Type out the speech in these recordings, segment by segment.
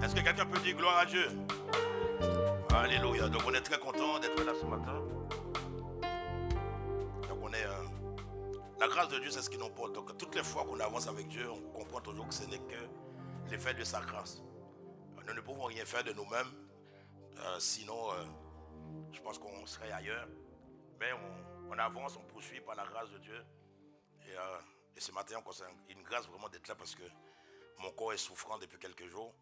Est-ce que quelqu'un peut dire gloire à Dieu? Alléluia. Donc on est très content d'être là ce matin. Donc on est... la grâce de Dieu, c'est ce qui nous porte. Donc toutes les fois qu'on avance avec Dieu, on comprend toujours que ce n'est que l'effet de sa grâce. Nous ne pouvons rien faire de nous-mêmes. Sinon, je pense qu'on serait ailleurs. Mais on avance, on poursuit par la grâce de Dieu. Et ce matin, on a une grâce vraiment d'être là parce que mon corps est souffrant depuis quelques jours.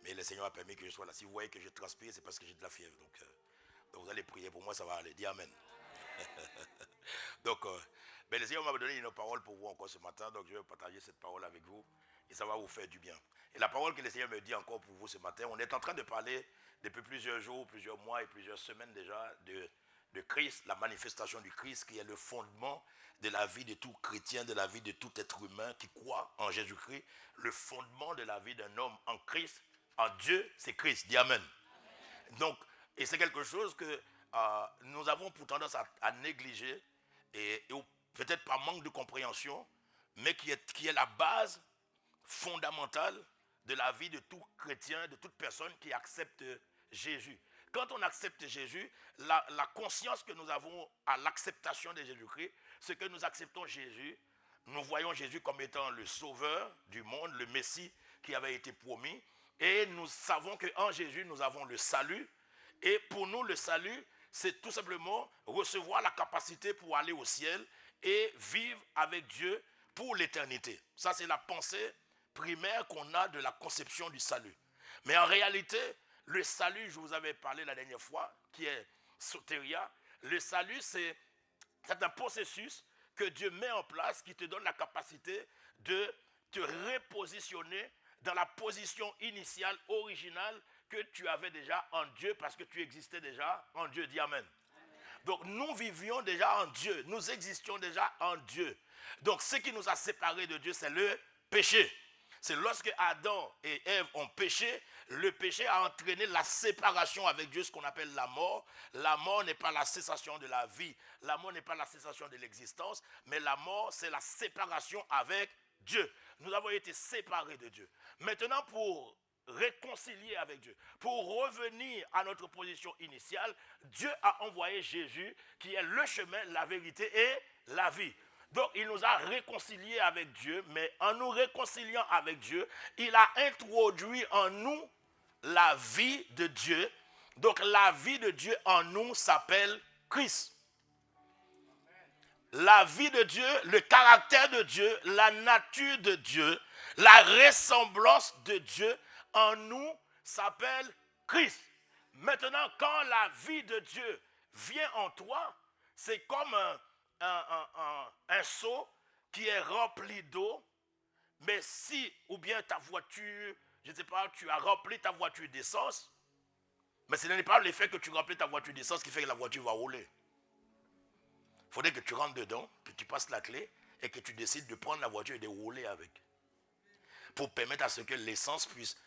Mais le Seigneur a permis que je sois là. Si vous voyez que je transpire, c'est parce que j'ai de la fièvre. Donc vous allez prier pour moi, ça va aller. Dis Amen. Donc, mais le Seigneur m'a donné une parole pour vous encore ce matin. Donc je vais partager cette parole avec vous. Et ça va vous faire du bien. Et la parole que le Seigneur me dit encore pour vous ce matin, on est en train de parler depuis plusieurs jours, plusieurs mois et plusieurs semaines déjà de Christ, la manifestation du Christ qui est le fondement de la vie de tout chrétien, de la vie de tout être humain qui croit en Jésus-Christ. Le fondement de la vie d'un homme en Christ, en Dieu, c'est Christ. Dis Amen. Donc, et c'est quelque chose que nous avons pour tendance à négliger et peut-être par manque de compréhension, mais qui est la base fondamentale de la vie de tout chrétien, de toute personne qui accepte Jésus. Quand on accepte Jésus, la conscience que nous avons à l'acceptation de Jésus-Christ, c'est que nous acceptons Jésus, nous voyons Jésus comme étant le sauveur du monde, le Messie qui avait été promis, et nous savons qu'en Jésus, nous avons le salut, et pour nous, le salut, c'est tout simplement recevoir la capacité pour aller au ciel et vivre avec Dieu pour l'éternité. Ça, c'est la pensée primaire qu'on a de la conception du salut. Mais en réalité, le salut, je vous avais parlé la dernière fois, qui est sotéria. Le salut, c'est un processus que Dieu met en place qui te donne la capacité de te repositionner dans la position initiale, originale que tu avais déjà en Dieu parce que tu existais déjà en Dieu. Dis Amen. Donc nous vivions déjà en Dieu, nous existions déjà en Dieu. Donc ce qui nous a séparés de Dieu, c'est le péché. C'est lorsque Adam et Ève ont péché, le péché a entraîné la séparation avec Dieu, ce qu'on appelle la mort. La mort n'est pas la cessation de la vie, la mort n'est pas la cessation de l'existence, mais la mort, c'est la séparation avec Dieu. Nous avons été séparés de Dieu. Maintenant, pour réconcilier avec Dieu, pour revenir à notre position initiale, Dieu a envoyé Jésus, qui est le chemin, la vérité et la vie. Donc, il nous a réconciliés avec Dieu, mais en nous réconciliant avec Dieu, il a introduit en nous la vie de Dieu. Donc, la vie de Dieu en nous s'appelle Christ. La vie de Dieu, le caractère de Dieu, la nature de Dieu, la ressemblance de Dieu en nous s'appelle Christ. Maintenant, quand la vie de Dieu vient en toi, c'est comme un seau qui est rempli d'eau, mais si, ou bien ta voiture, je ne sais pas, tu as rempli ta voiture d'essence, mais ce n'est pas l'effet que tu remplis ta voiture d'essence qui fait que la voiture va rouler. Il faudrait que tu rentres dedans, que tu passes la clé et que tu décides de prendre la voiture et de rouler avec. Pour permettre à ce que l'essence puisse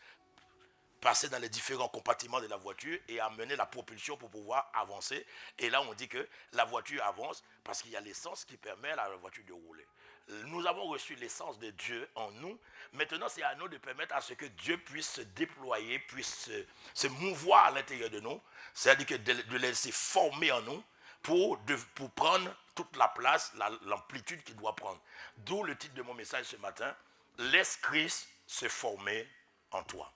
passer dans les différents compartiments de la voiture et amener la propulsion pour pouvoir avancer. Et là, on dit que la voiture avance parce qu'il y a l'essence qui permet à la voiture de rouler. Nous avons reçu l'essence de Dieu en nous. Maintenant, c'est à nous de permettre à ce que Dieu puisse se déployer, puisse se mouvoir à l'intérieur de nous. C'est-à-dire que de laisser former en nous pour prendre toute la place, l'amplitude qu'il doit prendre. D'où le titre de mon message ce matin, « Laisse Christ se former en toi ».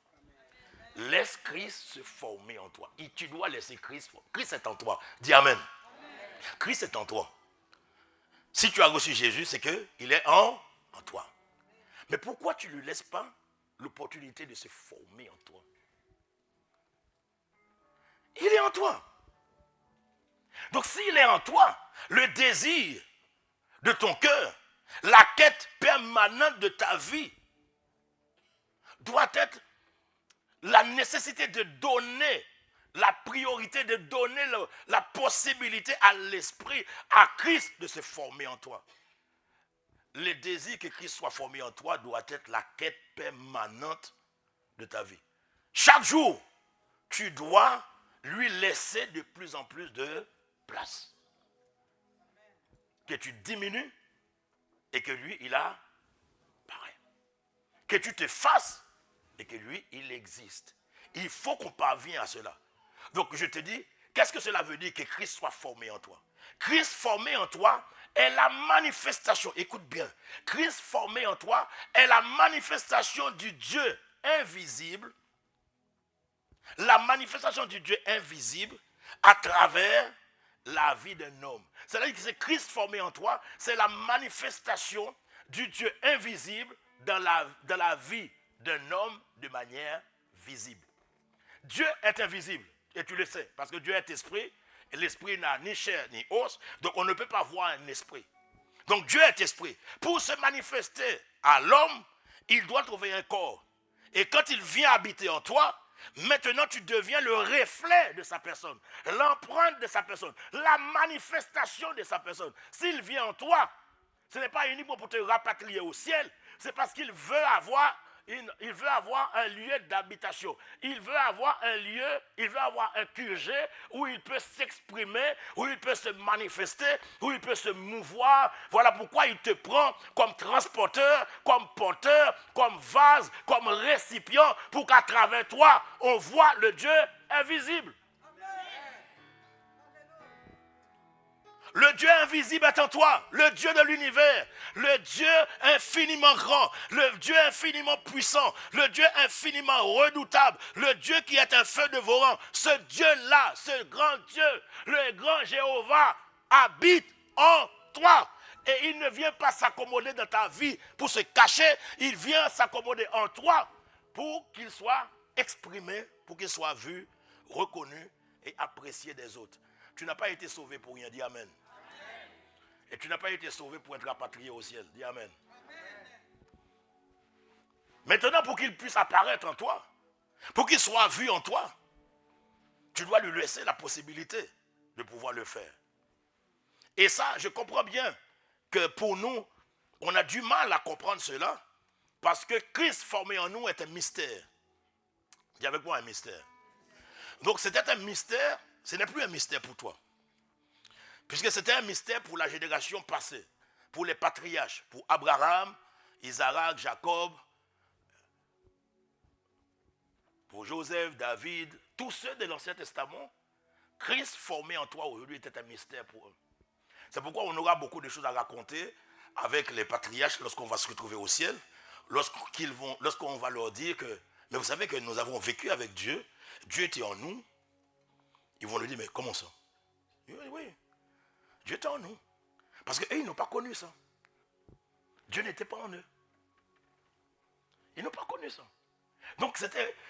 Laisse Christ se former en toi. Et tu dois laisser Christ. Christ est en toi. Dis Amen. Christ est en toi. Si tu as reçu Jésus, c'est qu'il est en toi. Mais pourquoi tu ne lui laisses pas l'opportunité de se former en toi? Il est en toi. Donc s'il est en toi, le désir de ton cœur, la quête permanente de ta vie doit être la nécessité de donner la priorité, de donner la possibilité à l'esprit, à Christ de se former en toi. Le désir que Christ soit formé en toi doit être la quête permanente de ta vie. Chaque jour, tu dois lui laisser de plus en plus de place. Que tu diminues et que lui, il a pareil. Que tu te fasses et que lui, il existe. Il faut qu'on parvienne à cela. Donc je te dis, qu'est-ce que cela veut dire que Christ soit formé en toi? Christ formé en toi est la manifestation, écoute bien, Christ formé en toi est la manifestation du Dieu invisible, la manifestation du Dieu invisible à travers la vie d'un homme. C'est-à-dire que c'est Christ formé en toi, c'est la manifestation du Dieu invisible dans la vie d'un homme de manière visible. Dieu est invisible, et tu le sais, parce que Dieu est esprit, et l'esprit n'a ni chair ni os, donc on ne peut pas voir un esprit. Donc Dieu est esprit. Pour se manifester à l'homme, il doit trouver un corps. Et quand il vient habiter en toi, maintenant tu deviens le reflet de sa personne, l'empreinte de sa personne, la manifestation de sa personne. S'il vient en toi, ce n'est pas uniquement pour te rapatrier au ciel, c'est parce qu'il veut avoir un lieu d'habitation. Il veut avoir un lieu, il veut avoir un QG où il peut s'exprimer, où il peut se manifester, où il peut se mouvoir. Voilà pourquoi il te prend comme transporteur, comme porteur, comme vase, comme récipient, pour qu'à travers toi, on voit le Dieu invisible. Le Dieu invisible est en toi, le Dieu de l'univers, le Dieu infiniment grand, le Dieu infiniment puissant, le Dieu infiniment redoutable, le Dieu qui est un feu dévorant. Ce Dieu-là, ce grand Dieu, le grand Jéhovah, habite en toi. Et il ne vient pas s'accommoder dans ta vie pour se cacher, il vient s'accommoder en toi pour qu'il soit exprimé, pour qu'il soit vu, reconnu et apprécié des autres. Tu n'as pas été sauvé pour rien, dis Amen. Et tu n'as pas été sauvé pour être rapatrié au ciel, dis Amen. Maintenant, pour qu'il puisse apparaître en toi, pour qu'il soit vu en toi, tu dois lui laisser la possibilité de pouvoir le faire. Et ça, je comprends bien que pour nous, on a du mal à comprendre cela, parce que Christ formé en nous est un mystère. Dis avec moi un mystère. Donc c'était un mystère. Ce n'est plus un mystère pour toi. Puisque c'était un mystère pour la génération passée, pour les patriarches, pour Abraham, Isaac, Jacob, pour Joseph, David, tous ceux de l'Ancien Testament. Christ formé en toi aujourd'hui était un mystère pour eux. C'est pourquoi on aura beaucoup de choses à raconter avec les patriarches lorsqu'on va se retrouver au ciel, lorsqu'on va leur dire que, mais vous savez que nous avons vécu avec Dieu, Dieu était en nous. Ils vont lui dire, mais comment ça? Oui, Dieu était en nous. Parce qu'eux, ils n'ont pas connu ça. Dieu n'était pas en eux. Ils n'ont pas connu ça. Donc,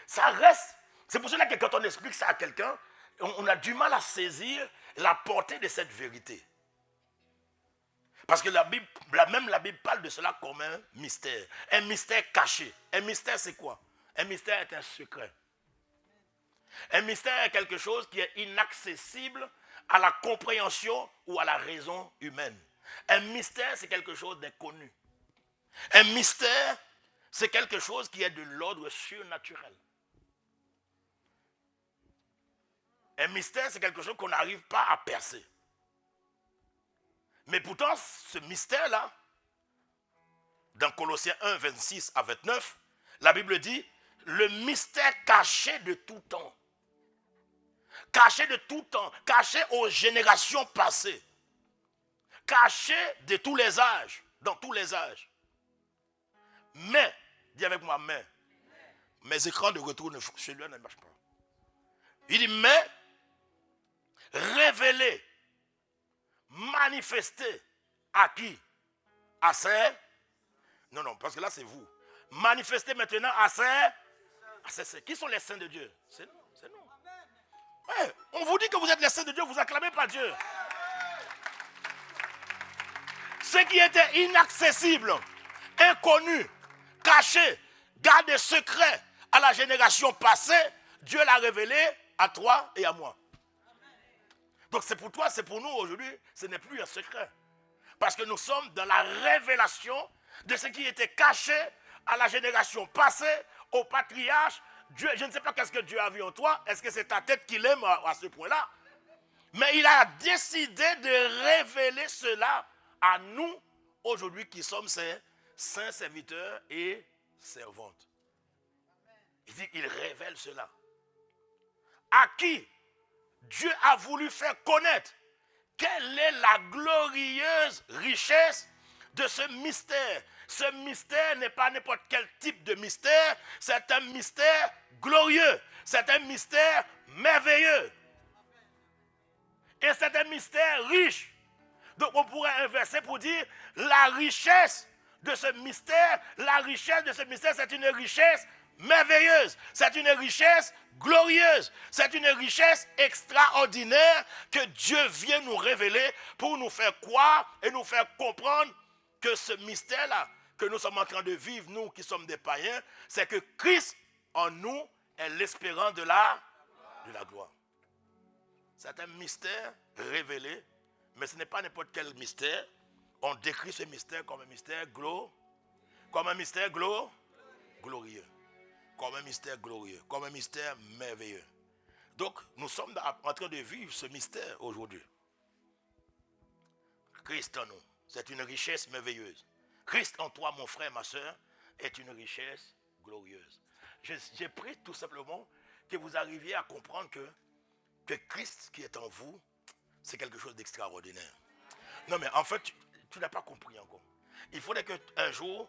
ça reste. C'est pour cela que quand on explique ça à quelqu'un, on a du mal à saisir la portée de cette vérité. Parce que même la Bible parle de cela comme un mystère. Un mystère caché. Un mystère, c'est quoi? Un mystère est un secret. Un mystère est quelque chose qui est inaccessible à la compréhension ou à la raison humaine. Un mystère, c'est quelque chose d'inconnu. Un mystère, c'est quelque chose qui est de l'ordre surnaturel. Un mystère, c'est quelque chose qu'on n'arrive pas à percer. Mais pourtant, ce mystère-là, dans Colossiens 1, 26 à 29, la Bible dit, le mystère caché de tout temps. Caché de tout temps, caché aux générations passées, caché de tous les âges, dans tous les âges. Mais, dis avec moi, mais, mes écrans de retour ne fonctionnent, celui-là ne marche pas. Il dit, mais, révélé, manifesté, à qui? À ces, non, parce que là c'est vous. Manifesté maintenant à ces, qui sont les saints de Dieu? C'est nous, c'est nous. Ouais, on vous dit que vous êtes les saints de Dieu, vous acclamez pas Dieu. Ce qui était inaccessible, inconnu, caché, gardé secret à la génération passée, Dieu l'a révélé à toi et à moi. Donc c'est pour toi, c'est pour nous aujourd'hui, ce n'est plus un secret. Parce que nous sommes dans la révélation de ce qui était caché à la génération passée, au patriarche. Dieu, je ne sais pas qu'est-ce que Dieu a vu en toi. Est-ce que c'est ta tête qu'il aime à ce point-là? Mais il a décidé de révéler cela à nous, aujourd'hui, qui sommes ses saints serviteurs et servantes. Il dit qu'il révèle cela. À qui Dieu a voulu faire connaître quelle est la glorieuse richesse de ce mystère. Ce mystère n'est pas n'importe quel type de mystère, c'est un mystère glorieux, c'est un mystère merveilleux. Et c'est un mystère riche. Donc on pourrait inverser pour dire la richesse de ce mystère, c'est une richesse merveilleuse, c'est une richesse glorieuse, c'est une richesse extraordinaire que Dieu vient nous révéler pour nous faire croire et nous faire comprendre que ce mystère-là que nous sommes en train de vivre, nous qui sommes des païens, c'est que Christ en nous est l'espérance de la gloire. C'est un mystère révélé, mais ce n'est pas n'importe quel mystère. On décrit ce mystère comme un mystère glorieux, comme un mystère glorieux, comme un mystère merveilleux. Donc, nous sommes en train de vivre ce mystère aujourd'hui. Christ en nous, c'est une richesse merveilleuse. Christ en toi, mon frère, ma soeur, est une richesse glorieuse. J'ai pris tout simplement que vous arriviez à comprendre que Christ qui est en vous, c'est quelque chose d'extraordinaire. Non, mais en fait, tu n'as pas compris encore. Il faudrait qu'un jour,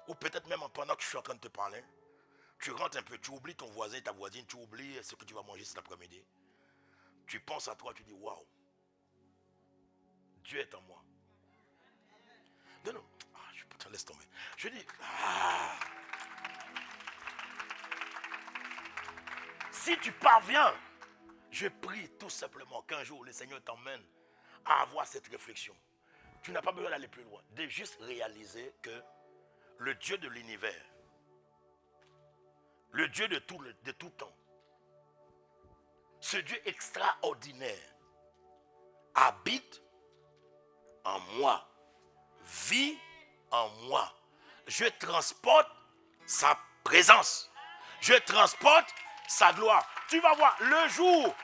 ou peut-être même pendant que je suis en train de te parler, tu rentres un peu, tu oublies ton voisin, ta voisine, tu oublies ce que tu vas manger cet après-midi. Tu penses à toi, tu dis, waouh, Dieu est en moi. Non, je laisse tomber. Je dis, si tu parviens, je prie tout simplement qu'un jour le Seigneur t'emmène à avoir cette réflexion. Tu n'as pas besoin d'aller plus loin, de juste réaliser que le Dieu de l'univers, le Dieu de tout temps, ce Dieu extraordinaire habite en moi, vit en moi. Je transporte sa présence. Je transporte sa gloire. Tu vas voir, le jour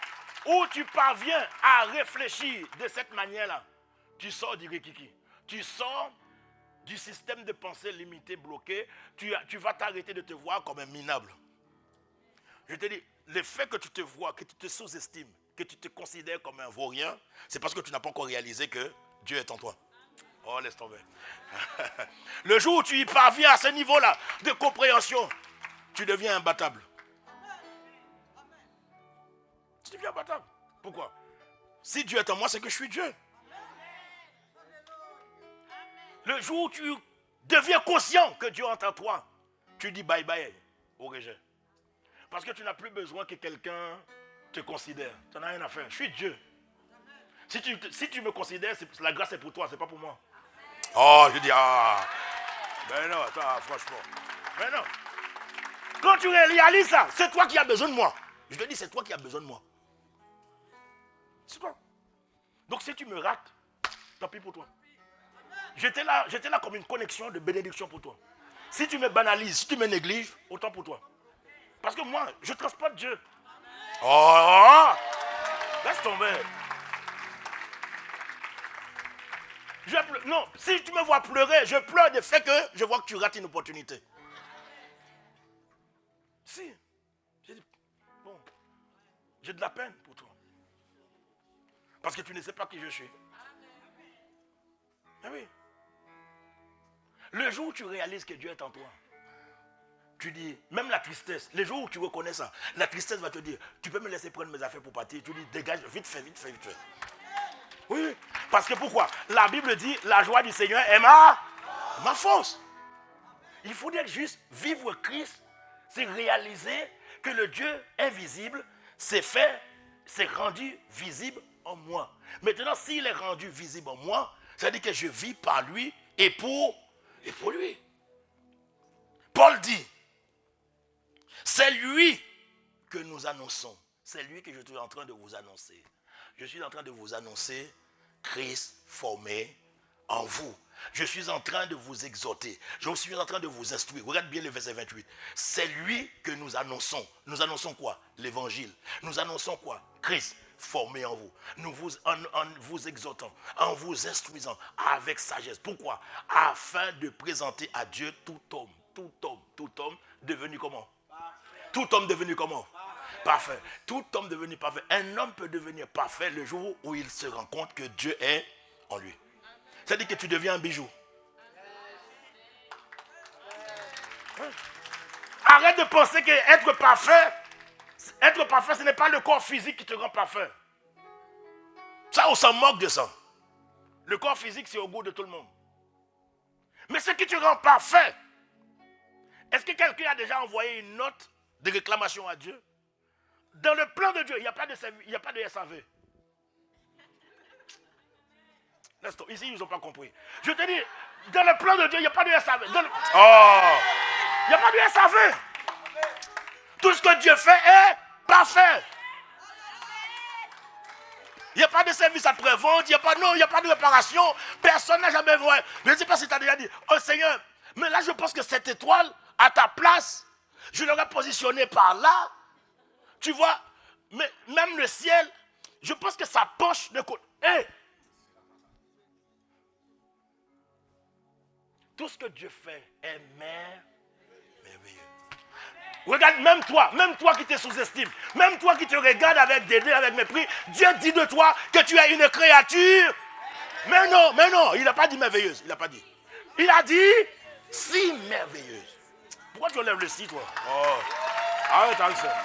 où tu parviens à réfléchir de cette manière-là, tu sors du rikiki. Tu sors du système de pensée limité, bloqué. Tu vas t'arrêter de te voir comme un minable. Je te dis, le fait que tu te vois, que tu te sous-estimes, que tu te considères comme un vaurien, c'est parce que tu n'as pas encore réalisé que Dieu est en toi. Oh, laisse tomber. Le jour où tu y parviens à ce niveau-là de compréhension, tu deviens imbattable. Tu deviens imbattable. Pourquoi? Si Dieu est en moi, c'est que je suis Dieu. Le jour où tu deviens conscient que Dieu est en toi, tu dis bye bye au rejet. Parce que tu n'as plus besoin que quelqu'un te considère. Tu n'as rien à faire. Je suis Dieu. Si tu me considères, la grâce est pour toi, c'est pas pour moi. Oh, je dis, ben non, attends, franchement. Ben non. Quand tu réalises ça, c'est toi qui as besoin de moi. Je te dis, c'est toi qui as besoin de moi. C'est toi. Donc si tu me rates, tant pis pour toi. J'étais là comme une connexion de bénédiction pour toi. Si tu me banalises, si tu me négliges, autant pour toi. Parce que moi, je transporte Dieu. Oh, laisse tomber. Non, si tu me vois pleurer, je pleure du fait que je vois que tu rates une opportunité. Si. Bon, j'ai de la peine pour toi. Parce que tu ne sais pas qui je suis. Ah oui. Le jour où tu réalises que Dieu est en toi, tu dis, même la tristesse, les jours où tu reconnais ça, la tristesse va te dire, tu peux me laisser prendre mes affaires pour partir. Tu dis, dégage, vite fait. Oui, parce que pourquoi? La Bible dit, la joie du Seigneur est ma force. Il faut dire juste, vivre Christ, c'est réaliser que le Dieu invisible s'est rendu visible en moi. Maintenant, s'il est rendu visible en moi, ça veut dire que je vis par lui et pour lui. Paul dit, c'est lui que nous annonçons. C'est lui que je suis en train de vous annoncer. Je suis en train de vous annoncer Christ formé en vous. Je suis en train de vous exhorter. Je suis en train de vous instruire. Regarde bien le verset 28. C'est lui que nous annonçons. Nous annonçons quoi? L'évangile. Nous annonçons quoi? Christ formé en vous. En vous exhortant, en vous instruisant avec sagesse. Pourquoi? Afin de présenter à Dieu tout homme devenu comment? Tout homme devenu comment? Parfait. Tout homme devenu parfait. Un homme peut devenir parfait le jour où il se rend compte que Dieu est en lui. C'est-à-dire que tu deviens un bijou. Arrête de penser qu'être parfait, ce n'est pas le corps physique qui te rend parfait. Ça, on s'en moque de ça. Le corps physique, c'est au goût de tout le monde. Mais ce qui te rend parfait, est-ce que quelqu'un a déjà envoyé une note de réclamation à Dieu? Dans le plan de Dieu, il n'y a pas de SAV. Ici, ils n'ont pas compris. Je te dis, dans le plan de Dieu, il n'y a pas de SAV. Oh! Il n'y a pas de SAV. Tout ce que Dieu fait est parfait. Il n'y a pas de service après-vente, il n'y a pas de réparation. Personne n'a jamais vu. Je ne sais pas si tu as déjà dit, oh Seigneur, mais là je pense que cette étoile, à ta place, je l'aurais positionnée par là. Tu vois, mais même le ciel, je pense que ça penche de côté. Hey! Tout ce que Dieu fait est merveilleux. Regarde, même toi qui te sous-estime, même toi qui te regardes avec dédain, avec mépris, Dieu dit de toi que tu es une créature. Mais non, il n'a pas dit merveilleuse, il n'a pas dit. Il a dit si merveilleuse. Pourquoi tu enlèves le si, toi? Oh, arrête avec ça.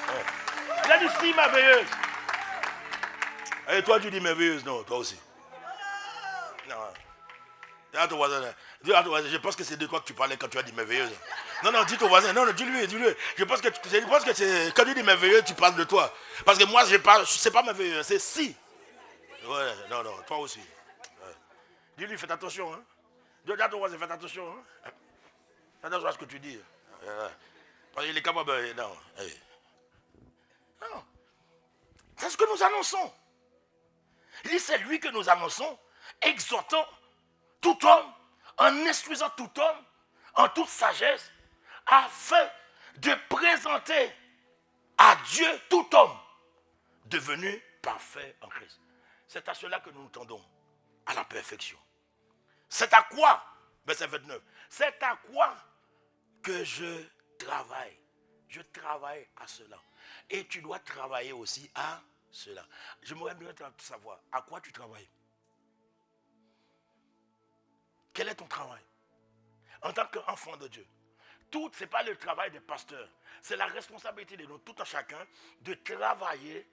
Oh. Il a dit si merveilleuse. Et toi, tu dis merveilleuse, non, toi aussi. Non. Dis à ton voisin, je pense que c'est de quoi que tu parlais quand tu as dit merveilleuse. Non, dis ton voisin, non, dis-lui. Je pense que c'est quand tu dis merveilleuse, tu parles de toi. Parce que moi, c'est pas merveilleux, c'est si. Ouais, non, toi aussi. Ouais. Dis-lui, fais attention. Hein. Dis à ton voisin, fais attention. Hein. Fais attention à ce que tu dis. Parce qu'il est capable. Non. Non. C'est ce que nous annonçons. Il dit, c'est lui que nous annonçons, exhortant tout homme, en instruisant tout homme, en toute sagesse, afin de présenter à Dieu tout homme devenu parfait en Christ. C'est à cela que nous nous tendons, à la perfection. C'est à quoi, verset 29, c'est à quoi que je travaille. Je travaille à cela. Et tu dois travailler aussi à cela. J'aimerais bien savoir, à quoi tu travailles? Quel est ton travail? En tant qu'enfant de Dieu. Tout, ce n'est pas le travail des pasteurs. C'est la responsabilité de nous, tout un chacun, de travailler.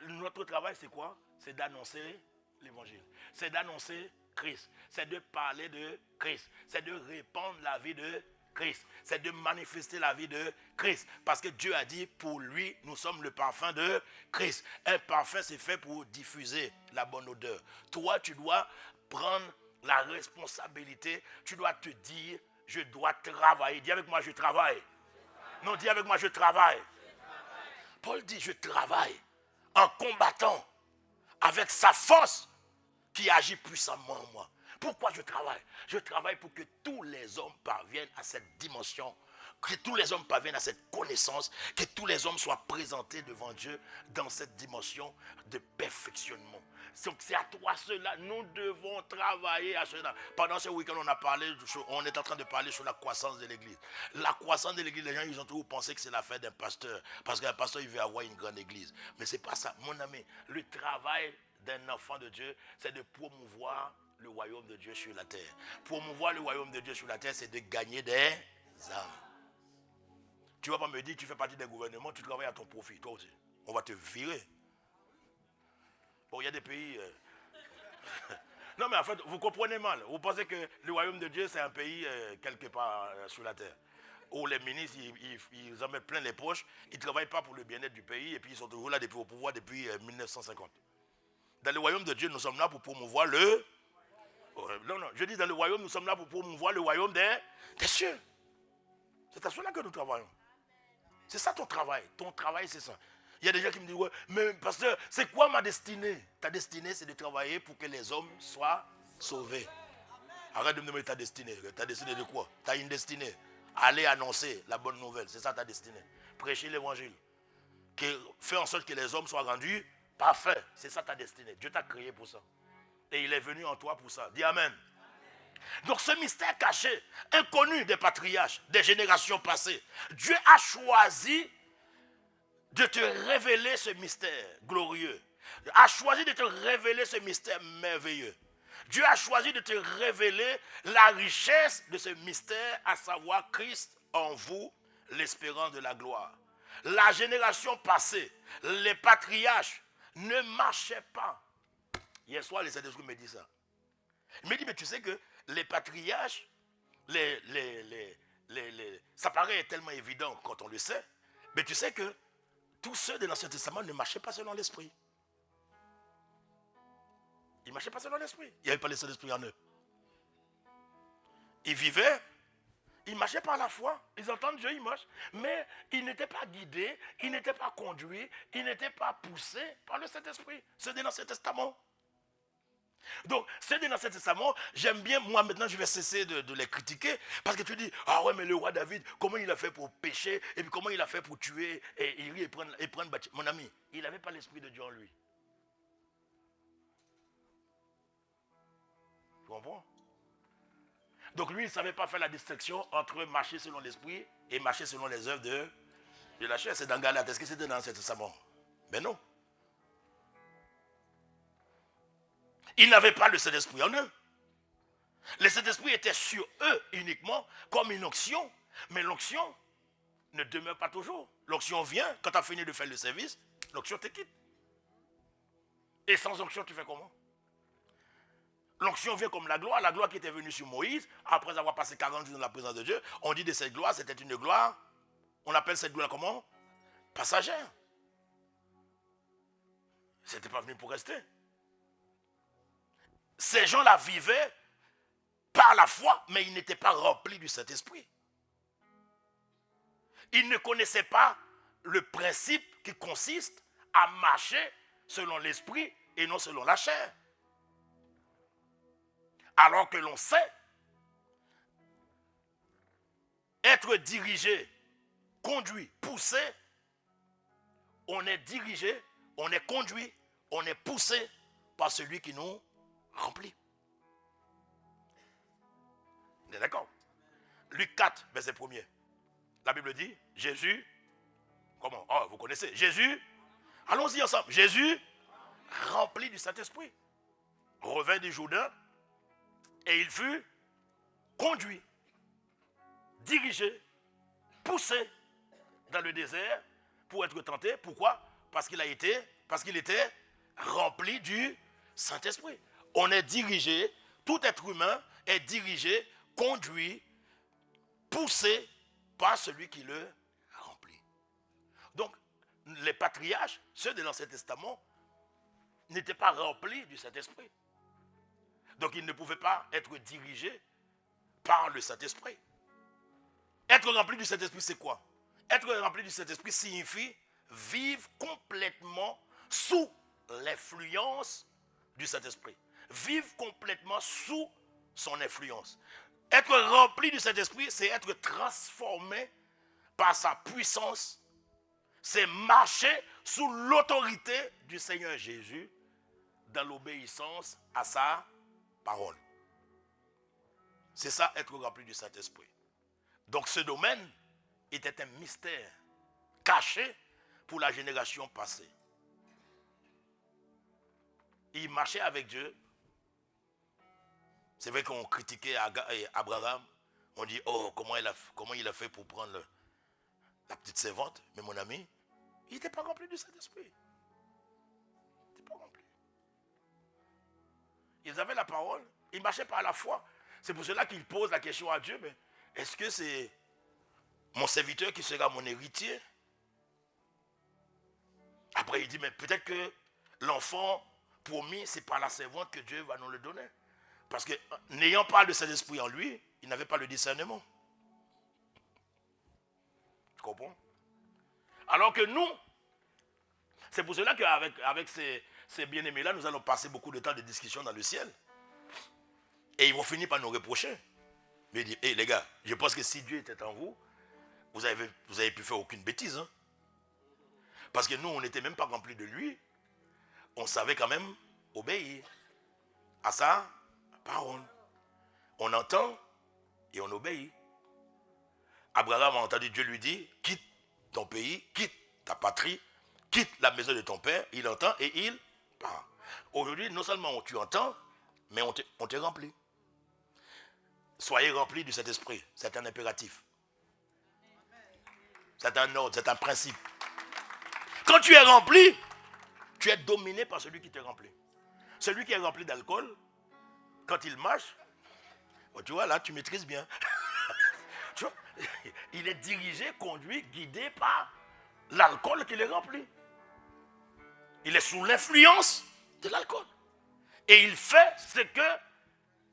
Notre travail, c'est quoi? C'est d'annoncer l'évangile. C'est d'annoncer Christ. C'est de parler de Christ. C'est de répandre la vie de Christ. C'est de manifester la vie de Christ. Parce que Dieu a dit, pour lui, nous sommes le parfum de Christ. Un parfum, c'est fait pour diffuser la bonne odeur. Toi, tu dois prendre la responsabilité, tu dois te dire, je dois travailler. Dis avec moi, je travaille. Non, dis avec moi, je travaille. Paul dit, je travaille en combattant avec sa force qui agit puissamment en moi. Pourquoi je travaille? Je travaille pour que tous les hommes parviennent à cette dimension, que tous les hommes parviennent à cette connaissance, que tous les hommes soient présentés devant Dieu dans cette dimension de perfectionnement. Donc c'est à toi cela, nous devons travailler à cela. Pendant ce week-end, on est en train de parler sur la croissance de l'église. La croissance de l'église, les gens ils ont toujours pensé que c'est l'affaire d'un pasteur. Parce qu'un pasteur, il veut avoir une grande église. Mais ce n'est pas ça. Mon ami, le travail d'un enfant de Dieu, c'est de promouvoir le royaume de Dieu sur la terre. Promouvoir le royaume de Dieu sur la terre, c'est de gagner des âmes. Tu ne vas pas me dire, tu fais partie d'un gouvernement, tu travailles à ton profit, toi aussi. On va te virer. Bon, il y a des pays... Non, mais en fait, vous comprenez mal. Vous pensez que le royaume de Dieu, c'est un pays quelque part sur la terre. Où les ministres, ils en mettent plein les poches, ils ne travaillent pas pour le bien-être du pays, et puis ils sont toujours là au pouvoir depuis 1950. Dans le royaume de Dieu, nous sommes là pour promouvoir le... Non, je dis dans le royaume, nous sommes là pour promouvoir le royaume des cieux. C'est à cela que nous travaillons. C'est ça ton travail. Ton travail, c'est ça. Il y a des gens qui me disent, ouais, mais pasteur, c'est quoi ma destinée? Ta destinée, c'est de travailler pour que les hommes soient sauvés. Arrête de me demander ta destinée. Ta destinée de quoi? Tu as une destinée. Aller annoncer la bonne nouvelle. C'est ça ta destinée. Prêcher l'évangile. Faire en sorte que les hommes soient rendus parfaits. C'est ça ta destinée. Dieu t'a créé pour ça. Et il est venu en toi pour ça. Dis Amen. Donc ce mystère caché, inconnu des patriarches, des générations passées, Dieu a choisi de te révéler ce mystère glorieux. A choisi de te révéler ce mystère merveilleux. Dieu a choisi de te révéler la richesse de ce mystère, à savoir Christ en vous, l'espérance de la gloire. La génération passée, les patriarches ne marchaient pas. Hier soir, le Saint-Esprit me dit ça. Il me dit, mais tu sais que les patriarches, ça paraît tellement évident quand on le sait, mais tu sais que tous ceux de l'Ancien Testament ne marchaient pas selon l'esprit. Ils ne marchaient pas selon l'esprit. Il n'y avait pas le Saint-Esprit en eux. Ils vivaient, ils marchaient par la foi. Ils entendent Dieu, ils marchent. Mais ils n'étaient pas guidés, ils n'étaient pas conduits, ils n'étaient pas poussés par le Saint-Esprit. C'est de l'Ancien Testament. Donc, ceux de l'Ancien Testament, j'aime bien, moi maintenant je vais cesser de les critiquer, parce que tu dis, ah ouais, mais le roi David, comment il a fait pour pécher, et puis comment il a fait pour tuer, et il et prendre Bathsheba. Mon ami, il n'avait pas l'esprit de Dieu en lui. Tu comprends? Donc lui, il ne savait pas faire la distinction entre marcher selon l'esprit et marcher selon les œuvres de la chair. C'est dans Galates. Est-ce que c'était dans l'Ancien Testament? Ben non. Ils n'avaient pas le Saint-Esprit en eux. Le Saint-Esprit était sur eux uniquement comme une onction. Mais l'onction ne demeure pas toujours. L'onction vient, quand tu as fini de faire le service, l'onction te quitte. Et sans onction, tu fais comment? L'onction vient comme la gloire qui était venue sur Moïse, après avoir passé 40 jours dans la présence de Dieu. On dit de cette gloire, c'était une gloire, on appelle cette gloire comment? Passagère. C'était pas venu pour rester. Ces gens-là vivaient par la foi, mais ils n'étaient pas remplis du Saint-Esprit. Ils ne connaissaient pas le principe qui consiste à marcher selon l'Esprit et non selon la chair. Alors que l'on sait être dirigé, conduit, poussé, on est dirigé, on est conduit, on est poussé par celui qui nous remplit. Vous êtes d'accord? Luc 4, verset 1er. La Bible dit, Jésus, comment? Oh, vous connaissez. Jésus, allons-y ensemble. Jésus, rempli du Saint-Esprit, revint du Jourdain et il fut conduit, dirigé, poussé dans le désert pour être tenté. Pourquoi? Parce qu'il était rempli du Saint-Esprit. On est dirigé, tout être humain est dirigé, conduit, poussé par celui qui le remplit. Donc, les patriarches, ceux de l'Ancien Testament, n'étaient pas remplis du Saint-Esprit. Donc, ils ne pouvaient pas être dirigés par le Saint-Esprit. Être rempli du Saint-Esprit, c'est quoi? Être rempli du Saint-Esprit signifie vivre complètement sous l'influence du Saint-Esprit. Vivre complètement sous son influence. Être rempli du Saint-Esprit, c'est être transformé par sa puissance. C'est marcher sous l'autorité du Seigneur Jésus dans l'obéissance à sa parole. C'est ça, être rempli du Saint-Esprit. Donc ce domaine était un mystère caché pour la génération passée. Il marchait avec Dieu. C'est vrai qu'on critiquait Abraham. On dit, oh, comment il a fait pour prendre la petite servante. Mais mon ami, il n'était pas rempli du Saint-Esprit. Il n'était pas rempli. Ils avaient la parole. Ils marchaient par la foi. C'est pour cela qu'ils posent la question à Dieu, mais est-ce que c'est mon serviteur qui sera mon héritier? Après, il dit, mais peut-être que l'enfant promis, c'est par la servante que Dieu va nous le donner. Parce que n'ayant pas le Saint-Esprit en lui, il n'avait pas le discernement. Tu comprends? Alors que nous, c'est pour cela qu'avec ces bien-aimés-là, nous allons passer beaucoup de temps de discussion dans le ciel. Et ils vont finir par nous reprocher. Mais dire, hé les gars, je pense que si Dieu était en vous, vous avez pu faire aucune bêtise. Hein? Parce que nous, on n'était même pas remplis de lui. On savait quand même obéir à sa parole. On entend et on obéit. Abraham a entendu Dieu lui dire, quitte ton pays, quitte ta patrie, quitte la maison de ton père. Il entend et il part. Aujourd'hui, non seulement tu entends, mais on te remplit. Soyez remplis du Saint-Esprit. C'est un impératif. C'est un ordre, c'est un principe. Quand tu es rempli, tu es dominé par celui qui te remplit. Celui qui est rempli d'alcool, quand il marche, tu vois là, tu maîtrises bien. Tu vois, il est dirigé, conduit, guidé par l'alcool qui le remplit. Il est sous l'influence de l'alcool. Et il fait ce que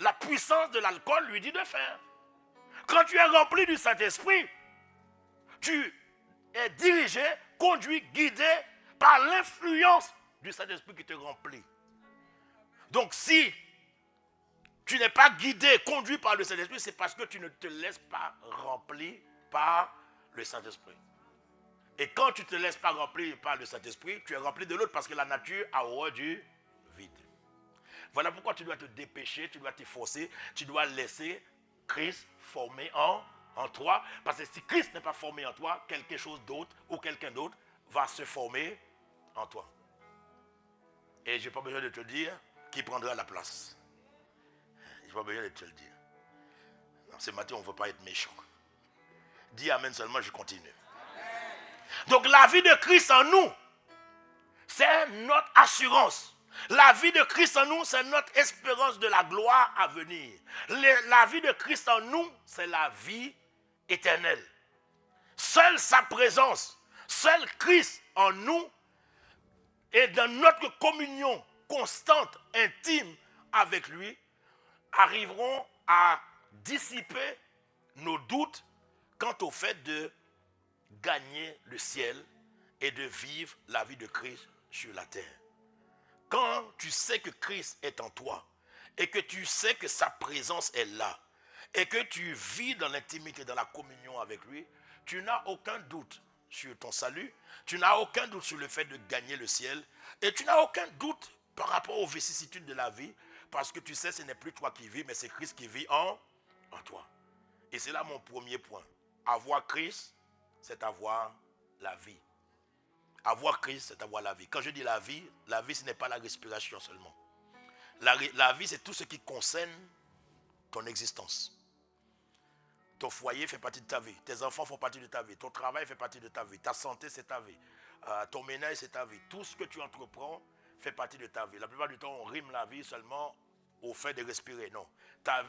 la puissance de l'alcool lui dit de faire. Quand tu es rempli du Saint-Esprit, tu es dirigé, conduit, guidé par l'influence du Saint-Esprit qui te remplit. Donc si tu n'es pas guidé, conduit par le Saint-Esprit, c'est parce que tu ne te laisses pas remplir par le Saint-Esprit. Et quand tu ne te laisses pas remplir par le Saint-Esprit, tu es rempli de l'autre parce que la nature a horreur du vide. Voilà pourquoi tu dois te dépêcher, tu dois t'efforcer, tu dois laisser Christ former en toi. Parce que si Christ n'est pas formé en toi, quelque chose d'autre ou quelqu'un d'autre va se former en toi. Et je n'ai pas besoin de te dire qui prendra la place. Je n'ai pas besoin de te le dire. Ce matin, on ne veut pas être méchant. Dis amen seulement, je continue. Amen. Donc la vie de Christ en nous, c'est notre assurance. La vie de Christ en nous, c'est notre espérance de la gloire à venir. La vie de Christ en nous, c'est la vie éternelle. Seule sa présence, seul Christ en nous et dans notre communion constante, intime avec lui, arriveront à dissiper nos doutes quant au fait de gagner le ciel et de vivre la vie de Christ sur la terre. Quand tu sais que Christ est en toi et que tu sais que sa présence est là et que tu vis dans l'intimité, dans la communion avec lui, tu n'as aucun doute sur ton salut, tu n'as aucun doute sur le fait de gagner le ciel et tu n'as aucun doute par rapport aux vicissitudes de la vie parce que tu sais ce n'est plus toi qui vis mais c'est Christ qui vit en toi. Et c'est là mon premier point. Avoir Christ, c'est avoir la vie. Avoir Christ, c'est avoir la vie. Quand je dis la vie, ce n'est pas la respiration seulement. La vie, c'est tout ce qui concerne ton existence. Ton foyer fait partie de ta vie. Tes enfants font partie de ta vie. Ton travail fait partie de ta vie. Ta santé, c'est ta vie. Ton ménage, c'est ta vie. Tout ce que tu entreprends fait partie de ta vie. La plupart du temps, on rime la vie seulement au fait de respirer. Non.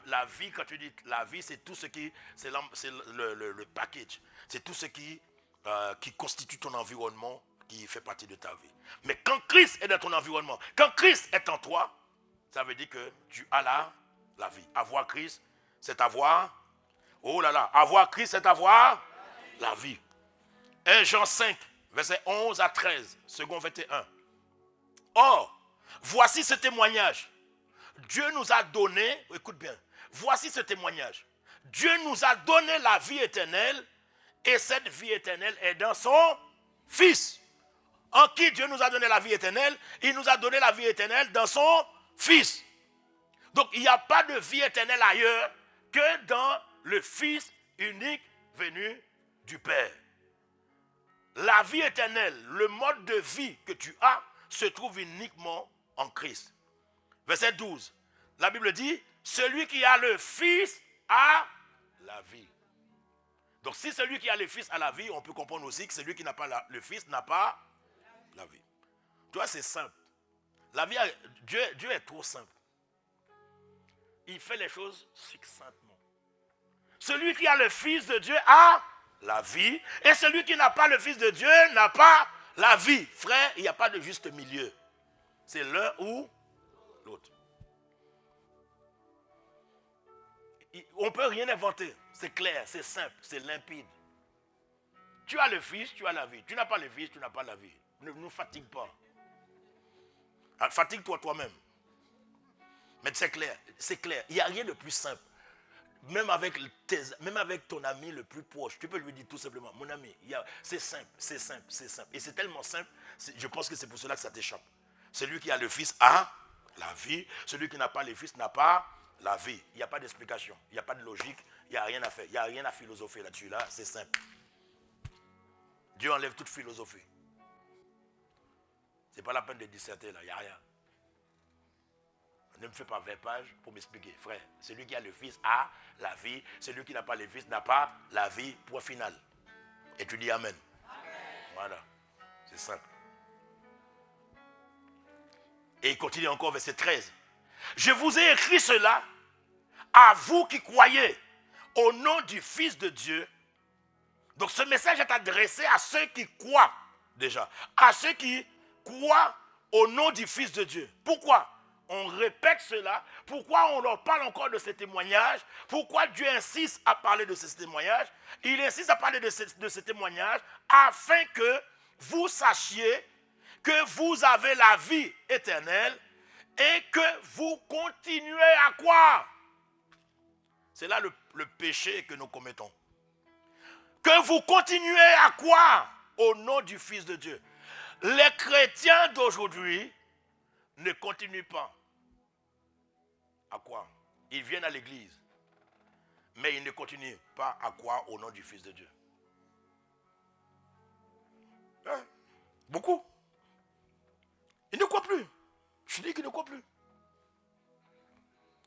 La vie, quand tu dis la vie, c'est tout ce qui... C'est le package. C'est tout ce qui constitue ton environnement qui fait partie de ta vie. Mais quand Christ est dans ton environnement, quand Christ est en toi, ça veut dire que tu as la vie. Avoir Christ, c'est avoir... Oh là là, avoir Christ, c'est avoir la vie. 1 Jean 5, verset 11 à 13, second 21. Or, voici ce témoignage. Dieu nous a donné, écoute bien, voici ce témoignage. Dieu nous a donné la vie éternelle et cette vie éternelle est dans son Fils. En qui Dieu nous a donné la vie éternelle? Il nous a donné la vie éternelle dans son Fils. Donc il n'y a pas de vie éternelle ailleurs que dans le Fils unique venu du Père. La vie éternelle, le mode de vie que tu as, se trouve uniquement en Christ. Verset 12. La Bible dit, celui qui a le Fils a la vie. Donc si celui qui a le Fils a la vie, on peut comprendre aussi que celui qui n'a pas le Fils n'a pas la vie. Tu vois, c'est simple. La vie, Dieu est trop simple. Il fait les choses succinctement. Celui qui a le Fils de Dieu a la vie. Et celui qui n'a pas le Fils de Dieu n'a pas la vie. Frère, il n'y a pas de juste milieu. C'est l'un ou l'autre. On ne peut rien inventer. C'est clair, c'est simple, c'est limpide. Tu as le Fils, tu as la vie. Tu n'as pas le Fils, tu n'as pas la vie. Ne nous fatigue pas. Fatigue-toi toi-même. Mais c'est clair, c'est clair. Il n'y a rien de plus simple. Même avec ton ami le plus proche, tu peux lui dire tout simplement, mon ami, c'est simple, c'est simple, c'est simple. Et c'est tellement simple, je pense que c'est pour cela que ça t'échappe. Celui qui a le Fils a la vie, celui qui n'a pas le Fils n'a pas la vie. Il n'y a pas d'explication, il n'y a pas de logique, il n'y a rien à faire, il n'y a rien à philosopher là-dessus. Là, c'est simple. Dieu enlève toute philosophie. Ce n'est pas la peine de disserter là, il n'y a rien. Ne me fais pas 20 pages pour m'expliquer. Frère, celui qui a le Fils a la vie, celui qui n'a pas le Fils n'a pas la vie, point final. Et tu dis Amen. Amen. Voilà, c'est simple. Et il continue encore, verset 13. Je vous ai écrit cela à vous qui croyez au nom du Fils de Dieu. Donc ce message est adressé à ceux qui croient déjà. À ceux qui croient au nom du Fils de Dieu. Pourquoi on répète cela? Pourquoi on leur parle encore de ce témoignage? Pourquoi Dieu insiste à parler de ce témoignage? Il insiste à parler de ce témoignage afin que vous sachiez que vous avez la vie éternelle et que vous continuez à croire. C'est là le péché que nous commettons. Que vous continuez à croire au nom du Fils de Dieu. Les chrétiens d'aujourd'hui ne continuent pas à croire. Ils viennent à l'église, mais ils ne continuent pas à croire au nom du Fils de Dieu. Hein? Beaucoup. Ils ne croient plus. Je dis qu'ils ne croient plus.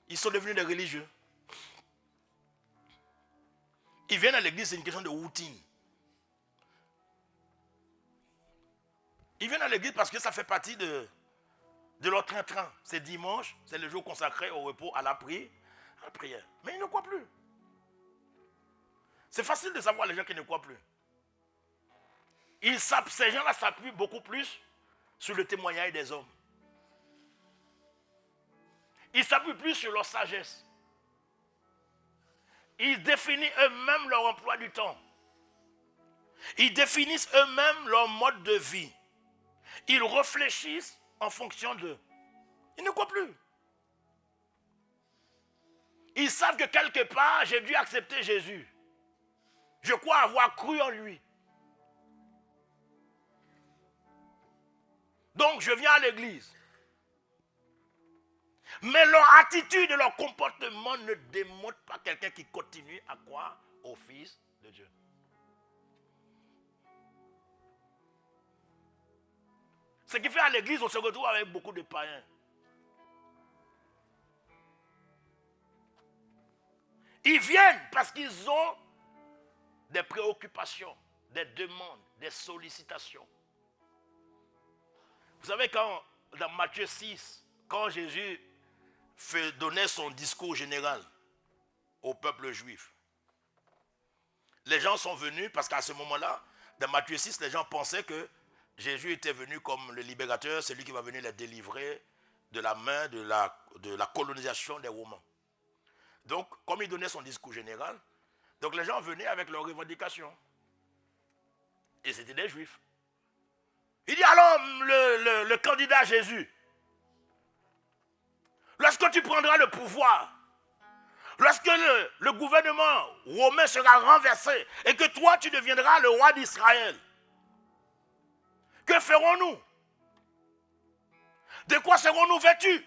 Ils sont devenus des religieux. Ils viennent à l'église, c'est une question de routine. Ils viennent à l'église parce que ça fait partie de leur train-train. C'est dimanche, c'est le jour consacré au repos, à la prière. Mais ils ne croient plus. C'est facile de savoir les gens qui ne croient plus. Ces gens-là s'appuient beaucoup plus sur le témoignage des hommes. Ils s'appuient plus sur leur sagesse. Ils définissent eux-mêmes leur emploi du temps. Ils définissent eux-mêmes leur mode de vie. Ils réfléchissent en fonction d'eux. Ils ne croient plus. Ils savent que quelque part, j'ai dû accepter Jésus. Je crois avoir cru en lui. Donc, je viens à l'église. Mais leur attitude et leur comportement ne démontrent pas quelqu'un qui continue à croire au Fils de Dieu. Ce qui fait à l'église, on se retrouve avec beaucoup de païens. Ils viennent parce qu'ils ont des préoccupations, des demandes, des sollicitations. Vous savez, dans Matthieu 6, quand Jésus donnait son discours général au peuple juif, les gens sont venus parce qu'à ce moment-là, dans Matthieu 6, les gens pensaient que Jésus était venu comme le libérateur, celui qui va venir les délivrer de la main de la colonisation des Romains. Donc, comme il donnait son discours général, donc les gens venaient avec leurs revendications. Et c'était des Juifs. Il dit alors, le candidat Jésus, lorsque tu prendras le pouvoir, lorsque le gouvernement romain sera renversé et que toi tu deviendras le roi d'Israël, que ferons-nous? De quoi serons-nous vêtus?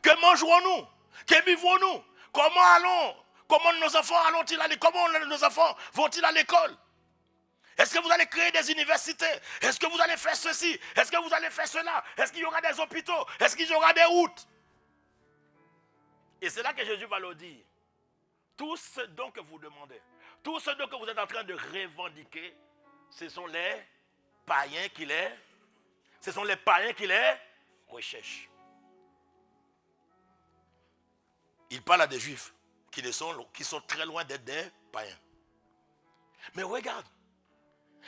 Que mangerons-nous? Que buvons-nous? Comment nos enfants allons-ils aller? Comment nos enfants vont-ils à l'école? Est-ce que vous allez créer des universités? Est-ce que vous allez faire ceci? Est-ce que vous allez faire cela? Est-ce qu'il y aura des hôpitaux? Est-ce qu'il y aura des routes? Et c'est là que Jésus va leur dire, tout ce dont que vous demandez, tout ce dont que vous êtes en train de revendiquer, ce sont les païens qui les recherchent. Il parle à des juifs qui sont très loin d'être des païens. Mais regarde,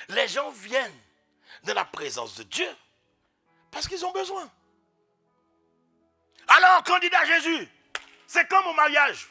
les gens viennent dans la présence de Dieu parce qu'ils ont besoin. Alors, candidat Jésus, c'est comme mon mariage.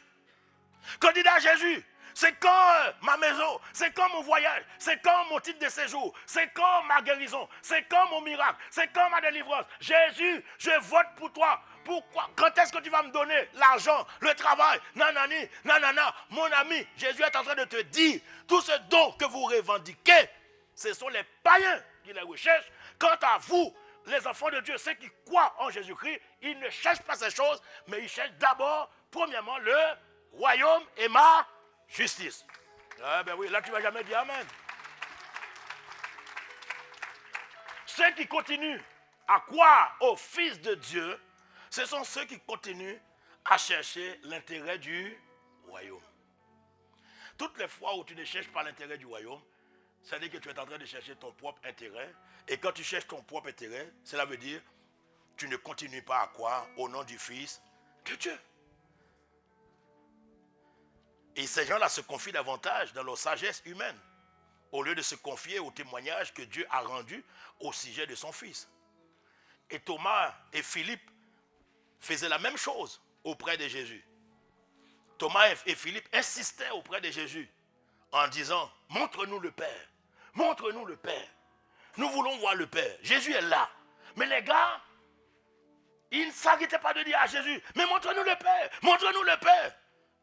Candidat Jésus, c'est quand ma maison, c'est quand mon voyage, c'est quand mon titre de séjour, c'est quand ma guérison, c'est quand mon miracle, c'est quand ma délivrance. Jésus, je vote pour toi. Pourquoi? Quand est-ce que tu vas me donner l'argent, le travail? Nanani, nanana, mon ami, Jésus est en train de te dire, tout ce don que vous revendiquez, ce sont les païens qui les recherchent. Quant à vous, les enfants de Dieu, ceux qui croient en Jésus-Christ, ils ne cherchent pas ces choses, mais ils cherchent d'abord Premièrement, le royaume et ma justice. Ah ben oui, là tu ne vas jamais dire amen. Ceux qui continuent à croire au Fils de Dieu, ce sont ceux qui continuent à chercher l'intérêt du royaume. Toutes les fois où tu ne cherches pas l'intérêt du royaume, ça veut dire que tu es en train de chercher ton propre intérêt. Et quand tu cherches ton propre intérêt, cela veut dire que tu ne continues pas à croire au nom du Fils de Dieu. Et ces gens-là se confient davantage dans leur sagesse humaine, au lieu de se confier au témoignage que Dieu a rendu au sujet de son Fils. Et Thomas et Philippe faisaient la même chose auprès de Jésus. Thomas et Philippe insistaient auprès de Jésus en disant, montre-nous le Père, montre-nous le Père. Nous voulons voir le Père. Jésus est là. Mais les gars, ils ne s'arrêtaient pas de dire à Jésus, mais montre-nous le Père, montre-nous le Père.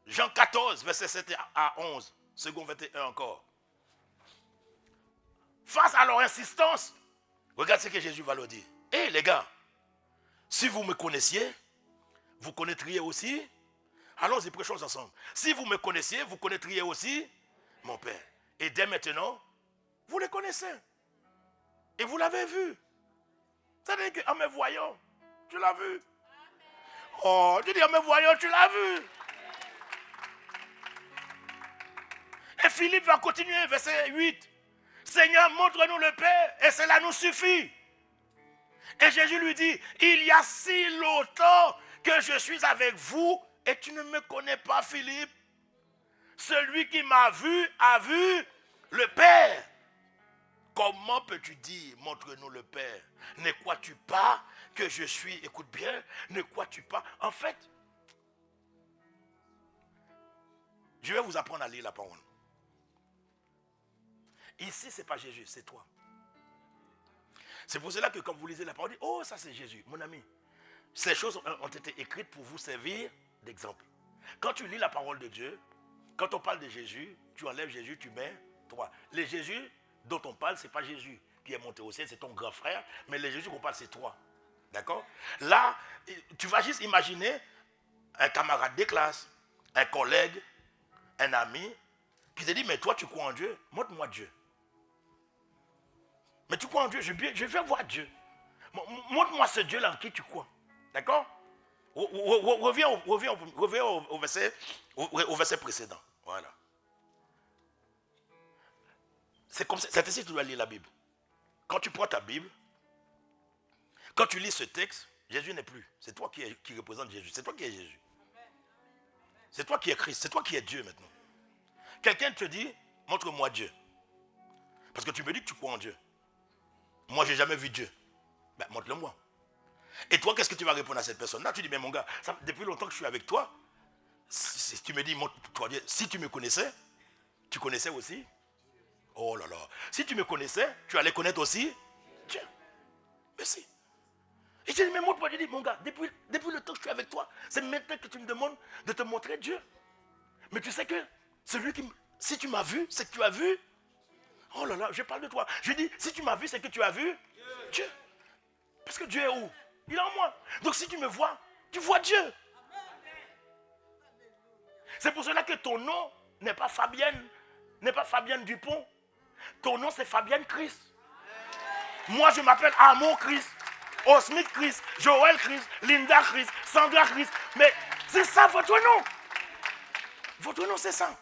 Jean 14, verset 7 à 11, second 21 encore. Face à leur insistance, regarde ce que Jésus va leur dire. Hé les gars, si vous me connaissiez, vous connaîtriez aussi. Allons-y, prêchons ensemble. Si vous me connaissiez, vous connaîtriez aussi mon Père. Et dès maintenant, vous le connaissez. Et vous l'avez vu. C'est-à-dire qu'en me voyant, tu l'as vu. Oh, tu dis en me voyant, tu l'as vu. Et Philippe va continuer, verset 8. Seigneur, montre-nous le Père, et cela nous suffit. Et Jésus lui dit, il y a si longtemps que je suis avec vous, et tu ne me connais pas, Philippe. Celui qui m'a vu a vu le Père. Comment peux-tu dire, montre-nous le Père? Ne crois-tu pas que je suis, écoute bien, ne crois-tu pas? En fait, je vais vous apprendre à lire la parole. Ici, ce n'est pas Jésus, c'est toi. C'est pour cela que quand vous lisez la parole, oh, ça c'est Jésus. Mon ami, ces choses ont été écrites pour vous servir d'exemple. Quand tu lis la parole de Dieu, quand on parle de Jésus, tu enlèves Jésus, tu mets toi. Le Jésus dont on parle, ce n'est pas Jésus qui est monté au ciel, c'est ton grand frère, mais le Jésus qu'on parle, c'est toi. D'accord? Là, tu vas juste imaginer un camarade de classe, un collègue, un ami, qui te dit, mais toi tu crois en Dieu, montre-moi Dieu. Mais tu crois en Dieu, je vais voir Dieu. Montre-moi ce Dieu-là en qui tu crois. D'accord? Reviens au verset précédent. Voilà. C'est comme ça, c'est ainsi que tu dois lire la Bible. Quand tu prends ta Bible, quand tu lis ce texte, Jésus n'est plus. C'est toi qui représente Jésus. C'est toi qui es Jésus. C'est toi qui es Christ. C'est toi qui es Dieu maintenant. Quelqu'un te dit, montre-moi Dieu. Parce que tu me dis que tu crois en Dieu. Moi, je n'ai jamais vu Dieu. Ben, montre-le-moi. Et toi, qu'est-ce que tu vas répondre à cette personne-là? Tu dis, mais mon gars, depuis longtemps que je suis avec toi, si tu me dis, montre-toi Dieu. Si tu me connaissais, tu connaissais aussi. Oh là là. Si tu me connaissais, tu allais connaître aussi Dieu. Merci. Et je dis, mais montre-moi Dieu. Je dis, mon gars, depuis le temps que je suis avec toi, c'est maintenant que tu me demandes de te montrer Dieu. Mais tu sais que celui qui, si tu m'as vu, c'est que tu as vu. Oh là là, je parle de toi. Je dis, si tu m'as vu, c'est que tu as vu Dieu. Parce que Dieu est où? Il est en moi. Donc si tu me vois, tu vois Dieu. C'est pour cela que ton nom n'est pas Fabienne Dupont. Ton nom c'est Fabienne Christ. Moi je m'appelle Amour Christ, Osmith Christ, Joël Christ, Linda Christ, Sandra Christ. Mais c'est ça votre nom. Votre nom c'est ça.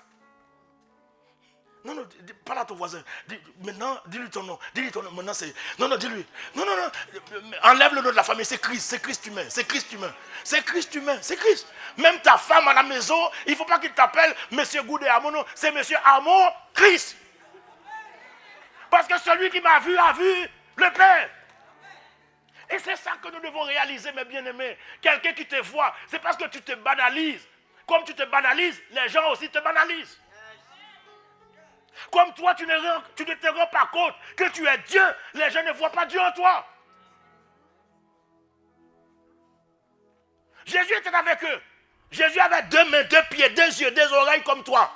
Non, parle à ton voisin. Maintenant, dis-lui ton nom. Dis-lui ton nom. Maintenant, c'est. Non, dis-lui. Non. Enlève le nom de la famille. C'est Christ. C'est Christ humain. C'est Christ humain. C'est Christ humain. C'est Christ. Même ta femme à la maison, il ne faut pas qu'il t'appelle Monsieur Goudé Amon. Non, c'est Monsieur Amon Christ. Parce que celui qui m'a vu a vu le Père. Et c'est ça que nous devons réaliser, mes bien-aimés. Quelqu'un qui te voit, c'est parce que tu te banalises. Comme tu te banalises, les gens aussi te banalisent. Comme toi, tu ne te rends pas compte que tu es Dieu, les gens ne voient pas Dieu en toi. Jésus était avec eux. Jésus avait 2 mains, 2 pieds, 2 yeux, 2 oreilles comme toi.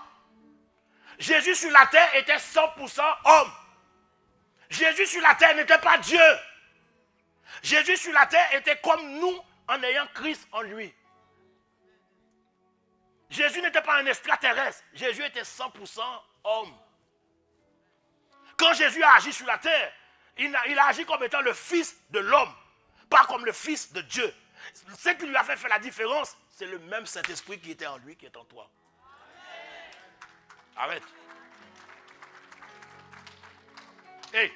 Jésus sur la terre était 100% homme. Jésus sur la terre n'était pas Dieu. Jésus sur la terre était comme nous en ayant Christ en lui. Jésus n'était pas un extraterrestre. Jésus était 100% homme. Quand Jésus a agi sur la terre, il a agi comme étant le fils de l'homme, pas comme le fils de Dieu. Ce qui lui a fait faire la différence, c'est le même Saint-Esprit qui était en lui, qui est en toi. Arrête. Hey,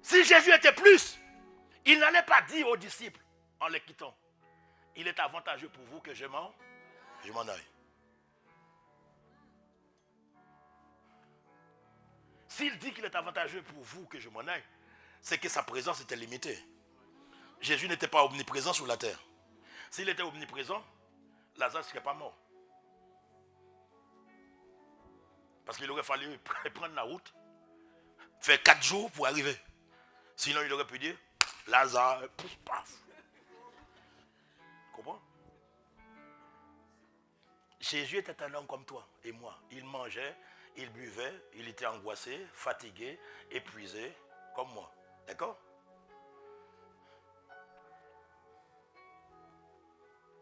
si Jésus était plus, il n'allait pas dire aux disciples, en les quittant, il est avantageux pour vous que je m'en aille. S'il dit qu'il est avantageux pour vous que je m'en aille, c'est que sa présence était limitée. Jésus n'était pas omniprésent sur la terre. S'il était omniprésent, Lazare ne serait pas mort. Parce qu'il aurait fallu prendre la route, faire 4 jours pour arriver. Sinon, il aurait pu dire, Lazare, pouf, paf. Tu comprends? Jésus était un homme comme toi et moi. Il mangeait, il buvait, il était angoissé, fatigué, épuisé, comme moi. D'accord?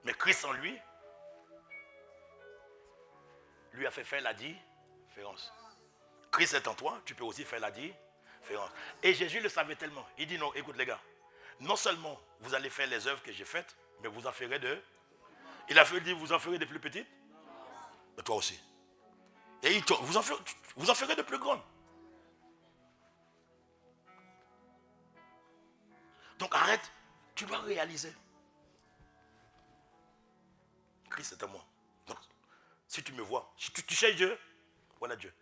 Mais Christ en lui a fait faire la différence. Christ est en toi, tu peux aussi faire la différence. Et Jésus le savait tellement. Il dit non, écoute les gars, non seulement vous allez faire les œuvres que j'ai faites, mais vous en ferez de... Il a fait dire, vous en ferez de plus petites? Mais toi aussi. Et vous en ferez de plus grandes. Donc arrête, tu dois réaliser. Christ est en moi. Donc, si tu me vois, si tu cherches Dieu, voilà Dieu.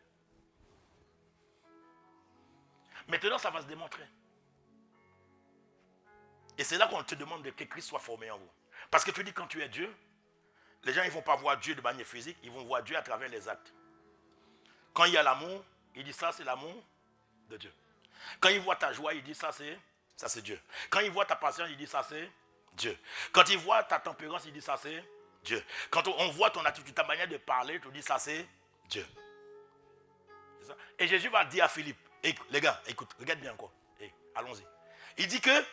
Maintenant, ça va se démontrer. Et c'est là qu'on te demande que Christ soit formé en vous. Parce que tu dis quand tu es Dieu, les gens ne vont pas voir Dieu de manière physique, ils vont voir Dieu à travers les actes. Quand il y a l'amour, il dit ça c'est l'amour de Dieu. Quand il voit ta joie, il dit ça c'est Dieu. Quand il voit ta patience, il dit ça c'est Dieu. Quand il voit ta tempérance, il dit ça c'est Dieu. Quand on voit ton attitude, ta manière de parler, tu dis ça c'est Dieu. C'est ça? Et Jésus va dire à Philippe, les gars, écoute, regarde bien encore. Allons-y. Il dit que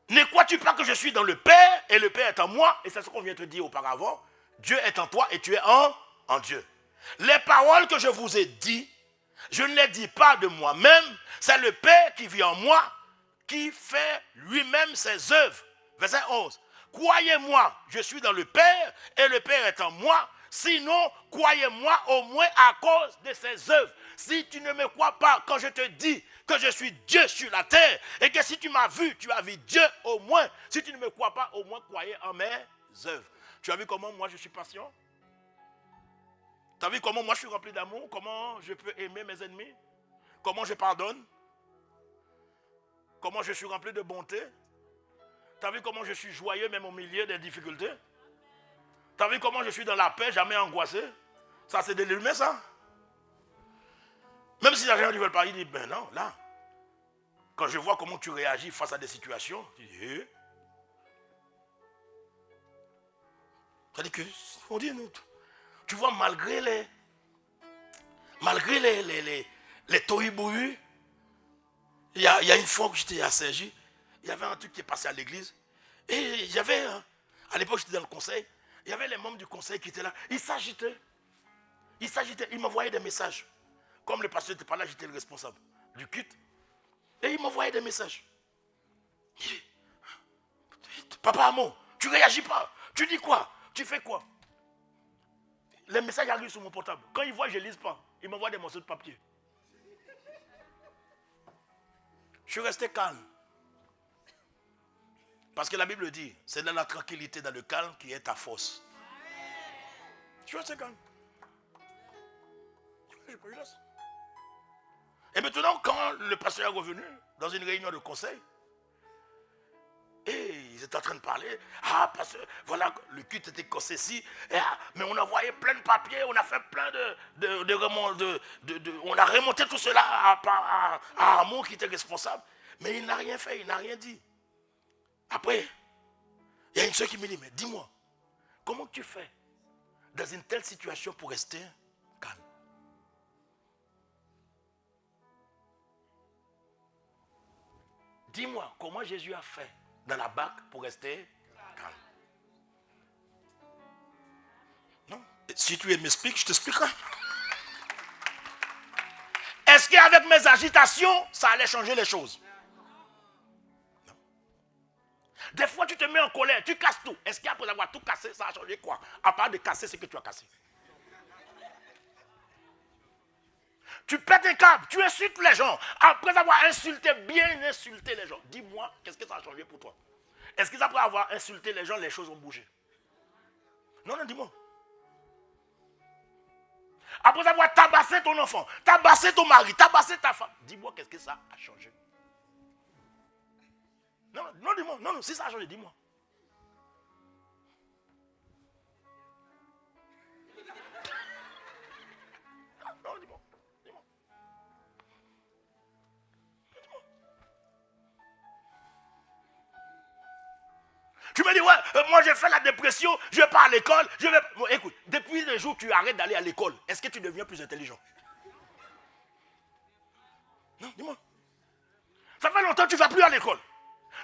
ne crois-tu pas que je suis dans le Père et le Père est en moi? Et c'est ce qu'on vient de te dire auparavant. Dieu est en toi et tu es en Dieu. Les paroles que je vous ai dites, je ne les dis pas de moi-même. C'est le Père qui vit en moi, qui fait lui-même ses œuvres. Verset 11. Croyez-moi, je suis dans le Père et le Père est en moi. Sinon, croyez-moi au moins à cause de ses œuvres. Si tu ne me crois pas quand je te dis que je suis Dieu sur la terre et que si tu m'as vu, tu as vu Dieu au moins. Si tu ne me crois pas, au moins croyez en mes œuvres. Tu as vu comment moi je suis patient? Tu as vu comment moi je suis rempli d'amour? Comment je peux aimer mes ennemis? Comment je pardonne? Comment je suis rempli de bonté? Tu as vu comment je suis joyeux même au milieu des difficultés? Tu as vu comment je suis dans la paix, jamais angoissé? Ça c'est de l'humain ça? Même si les gens ne veulent pas, ils disent, ben non, là, quand je vois comment tu réagis face à des situations, tu dis, c'est-à-dire que, on dit, tu vois, malgré les tohu-bohu, il y a une fois que j'étais à Saint-Gilles, il y avait un truc qui est passé à l'église, et il y avait, à l'époque j'étais dans le conseil, il y avait les membres du conseil qui étaient là, ils s'agitaient, ils m'envoyaient des messages. Comme le pasteur n'était pas là, j'étais le responsable du culte. Et il m'envoyait des messages. Il dit, Papa Amon, tu ne réagis pas. Tu dis quoi? Tu fais quoi? Les messages arrivent sur mon portable. Quand il voit, je ne lise pas. Il m'envoie des morceaux de papier. Je suis resté calme. Parce que la Bible dit, c'est dans la tranquillité, dans le calme qui est ta force. Je suis resté calme. Je laisse. Et maintenant, quand le pasteur est revenu dans une réunion de conseil, et ils étaient en train de parler, parce que voilà, le culte était comme ceci, mais on a envoyé plein de papiers, on a fait plein on a remonté tout cela à Amon qui était responsable, mais il n'a rien fait, il n'a rien dit. Après, il y a une soeur qui me dit, mais dis-moi, comment tu fais dans une telle situation pour rester calme? Dis-moi, comment Jésus a fait dans la barque pour rester calme? Si tu m'expliques, je t'expliquerai. Est-ce qu'avec mes agitations, ça allait changer les choses? Non. Des fois, tu te mets en colère, tu casses tout. Est-ce qu'après avoir tout cassé, ça a changé quoi? À part de casser ce que tu as cassé. Tu pètes un câble, tu insultes les gens. Après avoir insulté, bien insulté les gens. Dis-moi, qu'est-ce que ça a changé pour toi? Est-ce que après avoir insulté les gens, les choses ont bougé? Non, non, dis-moi. Après avoir tabassé ton enfant, tabassé ton mari, tabassé ta femme, dis-moi, qu'est-ce que ça a changé? Non, non, dis-moi. Non, non, si ça a changé, dis-moi. Non, dis-moi. Dis-moi. Tu me dis, ouais, moi j'ai fait la dépression, je vais pas à l'école, je vais... Bon, écoute, depuis le jour où tu arrêtes d'aller à l'école, est-ce que tu deviens plus intelligent? Non, dis-moi. Ça fait longtemps que tu ne vas plus à l'école.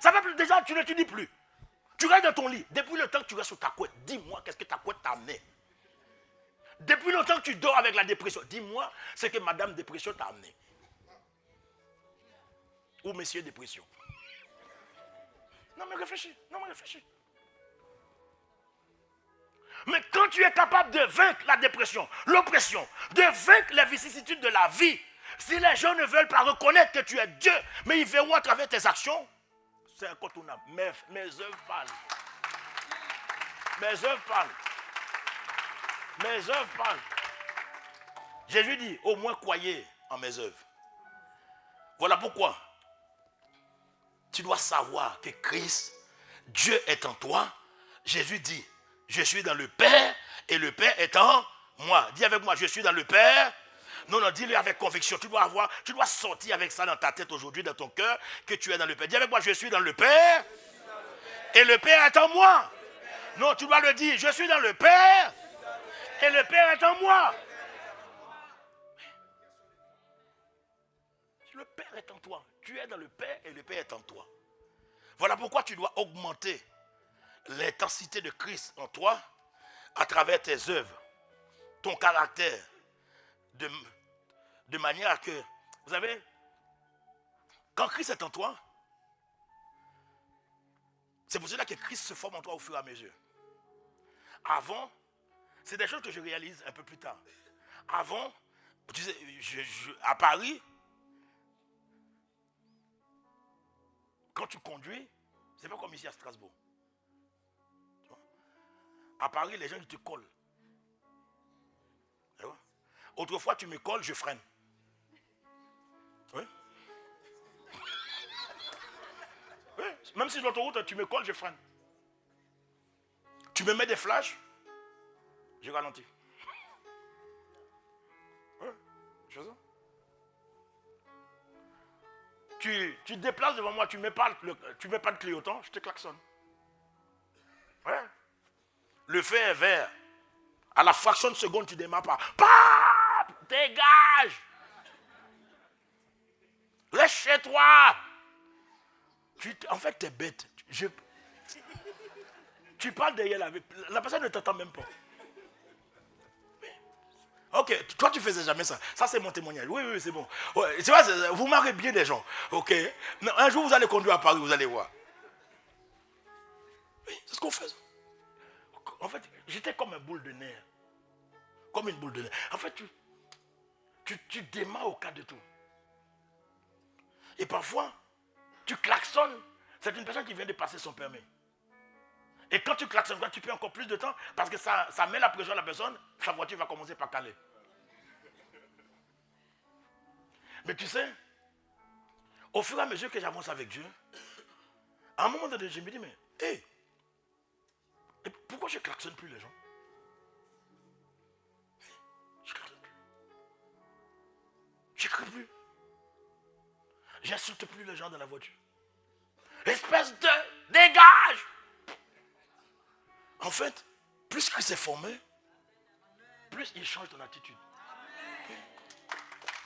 Ça fait plus, déjà, tu n'étudies plus. Tu restes dans ton lit. Depuis le temps que tu restes sur ta couette, dis-moi qu'est-ce que ta couette t'a amené. Depuis le temps que tu dors avec la dépression, dis-moi ce que madame dépression t'a amené. Ou monsieur dépression. Non mais réfléchis, non mais réfléchis. Mais quand tu es capable de vaincre la dépression, l'oppression, de vaincre les vicissitudes de la vie, si les gens ne veulent pas reconnaître que tu es Dieu, mais ils verront à travers tes actions, c'est incontournable. Mes œuvres parlent. Mes œuvres parlent. Mes œuvres parlent. Jésus dit, au moins croyez en mes œuvres. Voilà pourquoi tu dois savoir que Christ, Dieu est en toi. Jésus dit, je suis dans le Père et le Père est en moi. Dis avec moi, je suis dans le Père. Non, non, dis-le avec conviction. Tu dois sortir avec ça dans ta tête aujourd'hui, dans ton cœur, que tu es dans le Père. Dis avec moi, je suis dans le Père et le Père est en moi. Non, tu dois le dire, je suis dans le Père et le Père est en moi. Le Père est en toi. Tu es dans le Père et le Père est en toi. Voilà pourquoi tu dois augmenter l'intensité de Christ en toi à travers tes œuvres, ton caractère, de manière à que, vous savez, quand Christ est en toi, c'est pour cela que Christ se forme en toi au fur et à mesure. Avant, c'est des choses que je réalise un peu plus tard. Avant, tu sais, à Paris, quand tu conduis, c'est pas comme ici à Strasbourg. À Paris, les gens ils te collent. Autrefois, tu me colles, je freine. Oui. Oui. Même si sur l'autoroute, tu me colles, je freine. Tu me mets des flashs, je ralentis. Oui. Je fais ça. Tu te déplaces devant moi, tu ne mets pas de clignotant, je te klaxonne. Ouais. Le feu est vert. À la fraction de seconde, tu ne démarres pas. Paf! Dégage! Laisse chez toi! En fait, tu es bête. Tu parles derrière la personne ne t'entend même pas. Ok, toi tu faisais jamais ça. Ça c'est mon témoignage. Oui, oui, c'est bon. Ouais, tu vois, vous marrez bien des gens. Ok. Un jour vous allez conduire à Paris, vous allez voir. Oui, c'est ce qu'on fait. En fait, j'étais comme une boule de nerf. Comme une boule de nerf. En fait, tu démarres au cas de tout. Et parfois, tu klaxonnes. C'est une personne qui vient de passer son permis. Et quand tu klaxonnes, tu perds encore plus de temps parce que ça met la pression à la personne, sa voiture va commencer par caler. Mais tu sais, au fur et à mesure que j'avance avec Dieu, à un moment donné, je me dis, mais, hé, pourquoi je ne klaxonne plus les gens? Je ne klaxonne plus. Je ne crie plus. Je n'insulte plus les gens dans la voiture. Espèce de dégage! En fait, plus Christ s'est formé, plus il change ton attitude.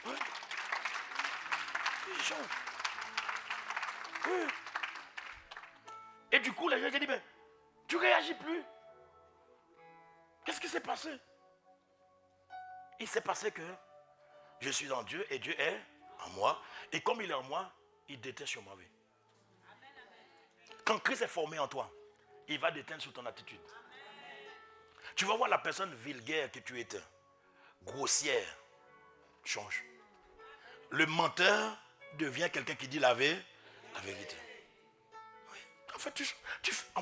Oui. Il change. Oui. Et du coup, les gens disent, mais tu ne réagis plus. Qu'est-ce qui s'est passé? Il s'est passé que je suis en Dieu et Dieu est en moi. Et comme il est en moi, il déteint sur ma vie. Quand Christ est formé en toi, il va déteindre sur ton attitude. Tu vas voir la personne vulgaire que tu étais, grossière, change. Le menteur devient quelqu'un qui dit la vérité. Oui. En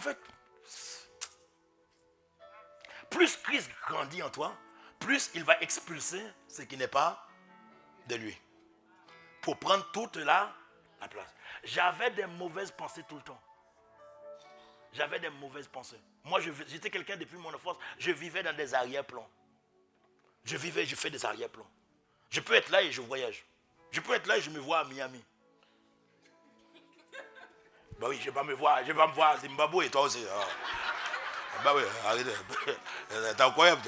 fait, plus Christ grandit en toi, plus il va expulser ce qui n'est pas de lui. Pour prendre toute la place. J'avais des mauvaises pensées tout le temps. J'avais des mauvaises pensées. Moi, j'étais quelqu'un depuis mon enfance, je vivais dans des arrière-plans. Je fais des arrière-plans. Je peux être là et je voyage. Je peux être là et je me vois à Miami. Bah oui, je ne vais pas me voir à Zimbabwe et toi aussi. Bah oui, arrêtez. C'est incroyable.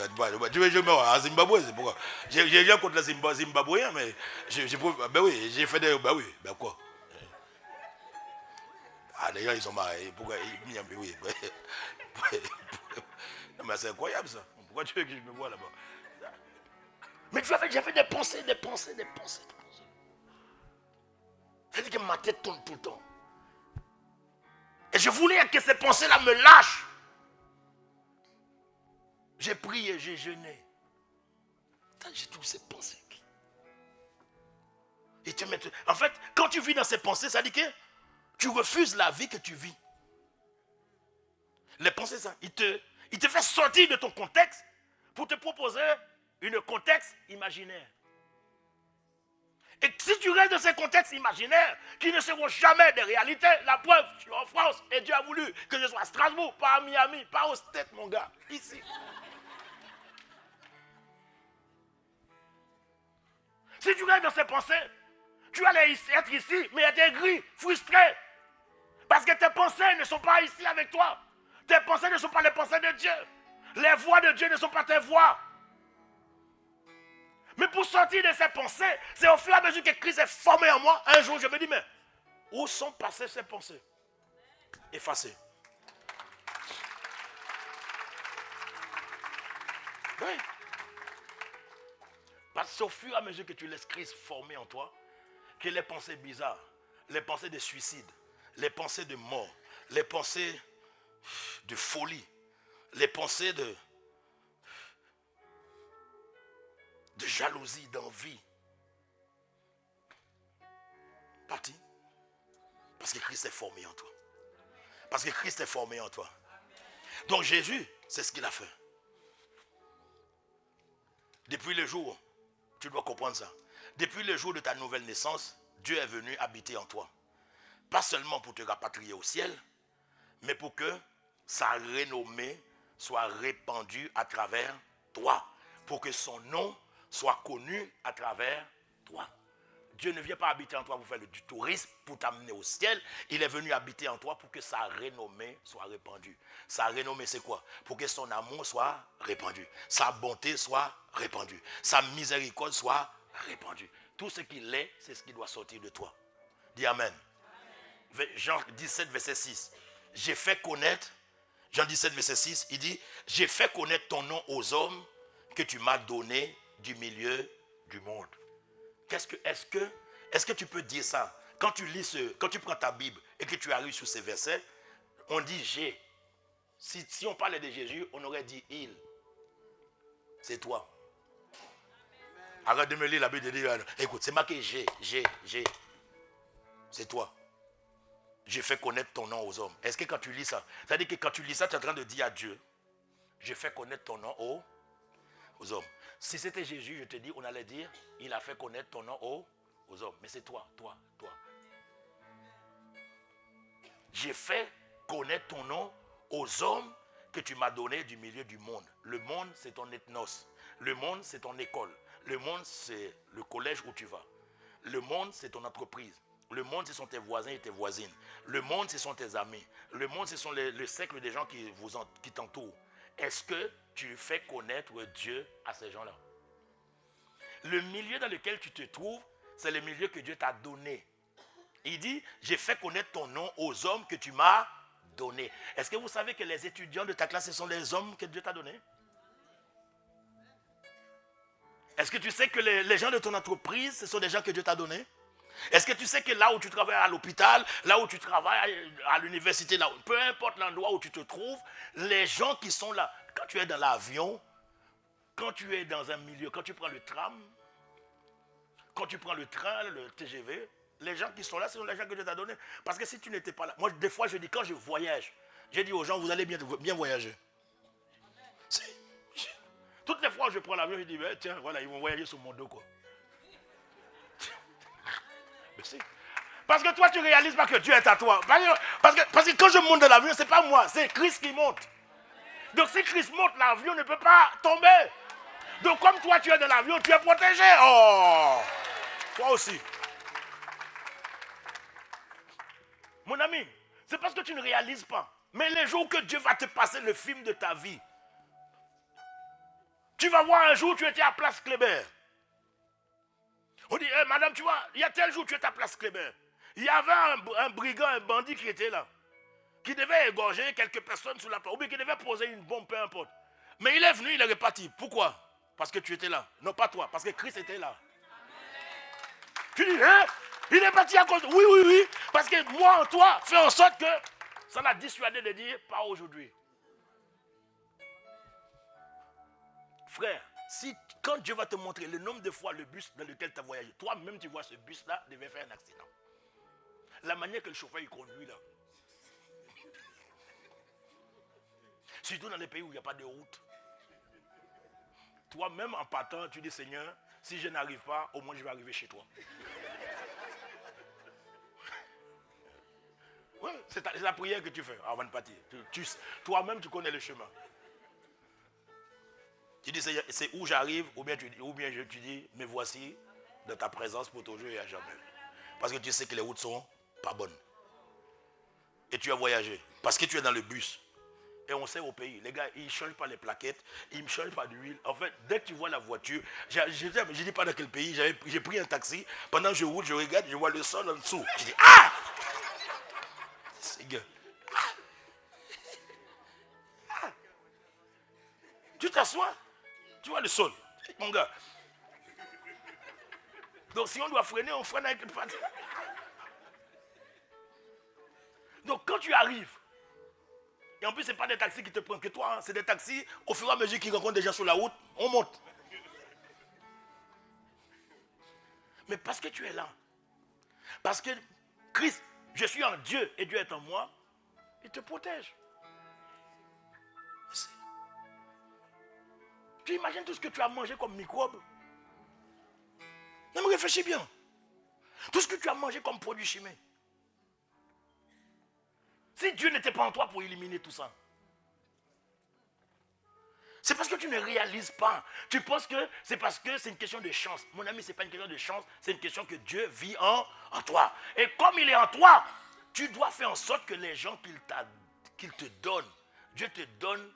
Tu veux que je me vois à Zimbabwe, c'est pourquoi. J'ai rien contre les Zimbabwéens, mais bah oui, j'ai fait des. Bah oui, bah quoi. Ah, les gens, ils sont mariés. Pourquoi Miami, oui. Non, mais c'est incroyable ça. Pourquoi tu veux que je me vois là-bas? Mais j'avais des pensées. C'est-à-dire que ma tête tourne tout le temps. Et je voulais que ces pensées-là me lâchent. J'ai prié, j'ai jeûné. J'ai toutes ces pensées. En fait, quand tu vis dans ces pensées, ça dit que tu refuses la vie que tu vis. Les pensées, ça, il te fait sortir de ton contexte pour te proposer un contexte imaginaire. Et si tu restes dans ces contextes imaginaires qui ne seront jamais des réalités, la preuve, je suis en France et Dieu a voulu que je sois à Strasbourg, pas à Miami, pas au States, mon gars, ici. Si tu restes dans ces pensées, tu allais être ici, mais être aigri, frustré. Parce que tes pensées ne sont pas ici avec toi. Tes pensées ne sont pas les pensées de Dieu. Les voix de Dieu ne sont pas tes voix. Mais pour sortir de ces pensées, c'est au fur et à mesure que Christ est formé en moi. Un jour, je me dis, mais où sont passées ces pensées? Effacées. Oui. Parce que c'est au fur et à mesure que tu laisses Christ former en toi, que les pensées bizarres, les pensées de suicide, les pensées de mort, les pensées de folie, les pensées de jalousie, d'envie. Parti. Parce que Christ est formé en toi. Parce que Christ est formé en toi. Donc Jésus, c'est ce qu'il a fait. Depuis le jour, tu dois comprendre ça. Depuis le jour de ta nouvelle naissance, Dieu est venu habiter en toi. Pas seulement pour te rapatrier au ciel, mais pour que sa renommée soit répandue à travers toi. Pour que son nom soit connu à travers toi. Dieu ne vient pas habiter en toi pour faire du tourisme, pour t'amener au ciel. Il est venu habiter en toi pour que sa renommée soit répandue. Sa renommée, c'est quoi? Pour que son amour soit répandu. Sa bonté soit répandue. Sa miséricorde soit répandue. Tout ce qu'il est, c'est ce qui doit sortir de toi. Dis Amen. Jean 17, verset 6. J'ai fait connaître, Jean 17, verset 6, il dit, j'ai fait connaître ton nom aux hommes que tu m'as donné du milieu du monde. Est-ce que tu peux dire ça? Quand tu prends ta Bible et que tu arrives sur ces versets, on dit j'ai. Si on parlait de Jésus, on aurait dit il. C'est toi. Arrête de me lire la Bible et de dire, écoute, c'est marqué j'ai. C'est toi. J'ai fait connaître ton nom aux hommes. Est-ce que quand tu lis ça, ça veut dire que quand tu lis ça, tu es en train de dire à Dieu, j'ai fait connaître ton nom aux hommes. Si c'était Jésus, je te dis, on allait dire, il a fait connaître ton nom aux hommes. Mais c'est toi. J'ai fait connaître ton nom aux hommes que tu m'as donné du milieu du monde. Le monde, c'est ton ethnos. Le monde, c'est ton école. Le monde, c'est le collège où tu vas. Le monde, c'est ton entreprise. Le monde, ce sont tes voisins et tes voisines. Le monde, ce sont tes amis. Le monde, ce sont le cercle des gens qui t'entourent. Est-ce que tu fais connaître Dieu à ces gens-là? Le milieu dans lequel tu te trouves, c'est le milieu que Dieu t'a donné. Il dit, j'ai fait connaître ton nom aux hommes que tu m'as donnés. Est-ce que vous savez que les étudiants de ta classe, ce sont les hommes que Dieu t'a donnés? Est-ce que tu sais que les gens de ton entreprise, ce sont des gens que Dieu t'a donnés? Est-ce que tu sais que là où tu travailles à l'hôpital, là où tu travailles à l'université, là, peu importe l'endroit où tu te trouves, les gens qui sont là, quand tu es dans l'avion, quand tu es dans un milieu, quand tu prends le tram, quand tu prends le train, le TGV, les gens qui sont là, ce sont les gens que Dieu t'a donnés. Parce que si tu n'étais pas là, moi des fois je dis quand je voyage, j'ai dit aux gens, vous allez bien voyager. Toutes les fois que je prends l'avion, je dis, tiens, voilà, ils vont voyager sur mon dos, quoi. Parce que toi, tu ne réalises pas que Dieu est à toi. Parce que quand je monte dans l'avion, ce n'est pas moi, c'est Christ qui monte. Donc si Christ monte, l'avion ne peut pas tomber. Donc comme toi, tu es dans l'avion, tu es protégé. Oh, toi aussi. Mon ami, c'est parce que tu ne réalises pas. Mais les jours que Dieu va te passer le film de ta vie, tu vas voir un jour, tu étais à Place Kléber. On dit, hey, madame, tu vois, il y a tel jour, tu étais à Place Kléber. Il y avait un brigand, un bandit qui était là, qui devait égorger quelques personnes sur la place, ou bien qui devait poser une bombe, peu importe. Mais il est venu, il est reparti. Pourquoi? Parce que tu étais là. Non, pas toi, parce que Christ était là. Tu dis, hein? Il est parti à cause de... Oui, oui, oui. Parce que moi en toi, fais en sorte que ça l'a dissuadé de dire, pas aujourd'hui. Frère, si quand Dieu va te montrer le nombre de fois le bus dans lequel tu as voyagé, toi-même tu vois ce bus-là devait faire un accident. La manière que le chauffeur il conduit là. Surtout dans les pays où il n'y a pas de route. Toi-même en partant, tu dis Seigneur, si je n'arrive pas, au moins je vais arriver chez toi. Ouais, c'est la prière que tu fais avant de partir. Toi-même tu connais le chemin. Tu dis Seigneur, c'est où j'arrive, ou bien tu dis, me voici dans ta présence pour toujours et à jamais. Parce que tu sais que les routes sont pas bonnes. Et tu as voyagé. Parce que tu es dans le bus. Et on sait au pays, les gars, ils ne changent pas les plaquettes, ils ne changent pas d'huile. En fait, dès que tu vois la voiture, je ne dis pas dans quel pays, j'ai pris un taxi, pendant que je roule, je regarde, je vois le sol en dessous. Je dis, ah! C'est gars. Ah! Tu t'assois, tu vois le sol. Mon gars. Donc si on doit freiner, on freine avec une patte. Donc quand tu arrives, et en plus ce n'est pas des taxis qui te prennent que toi, hein, c'est des taxis, au fur et à mesure qu'ils rencontrent des gens sur la route, on monte. Mais parce que tu es là, parce que Christ, je suis en Dieu et Dieu est en moi, il te protège. Tu imagines tout ce que tu as mangé comme microbes? Non mais réfléchis bien. Tout ce que tu as mangé comme produit chimique. Si Dieu n'était pas en toi pour éliminer tout ça, c'est parce que tu ne réalises pas. Tu penses que c'est parce que c'est une question de chance. Mon ami, ce n'est pas une question de chance, c'est une question que Dieu vit en toi. Et comme il est en toi, tu dois faire en sorte que les gens qu'il te donne, Dieu te donne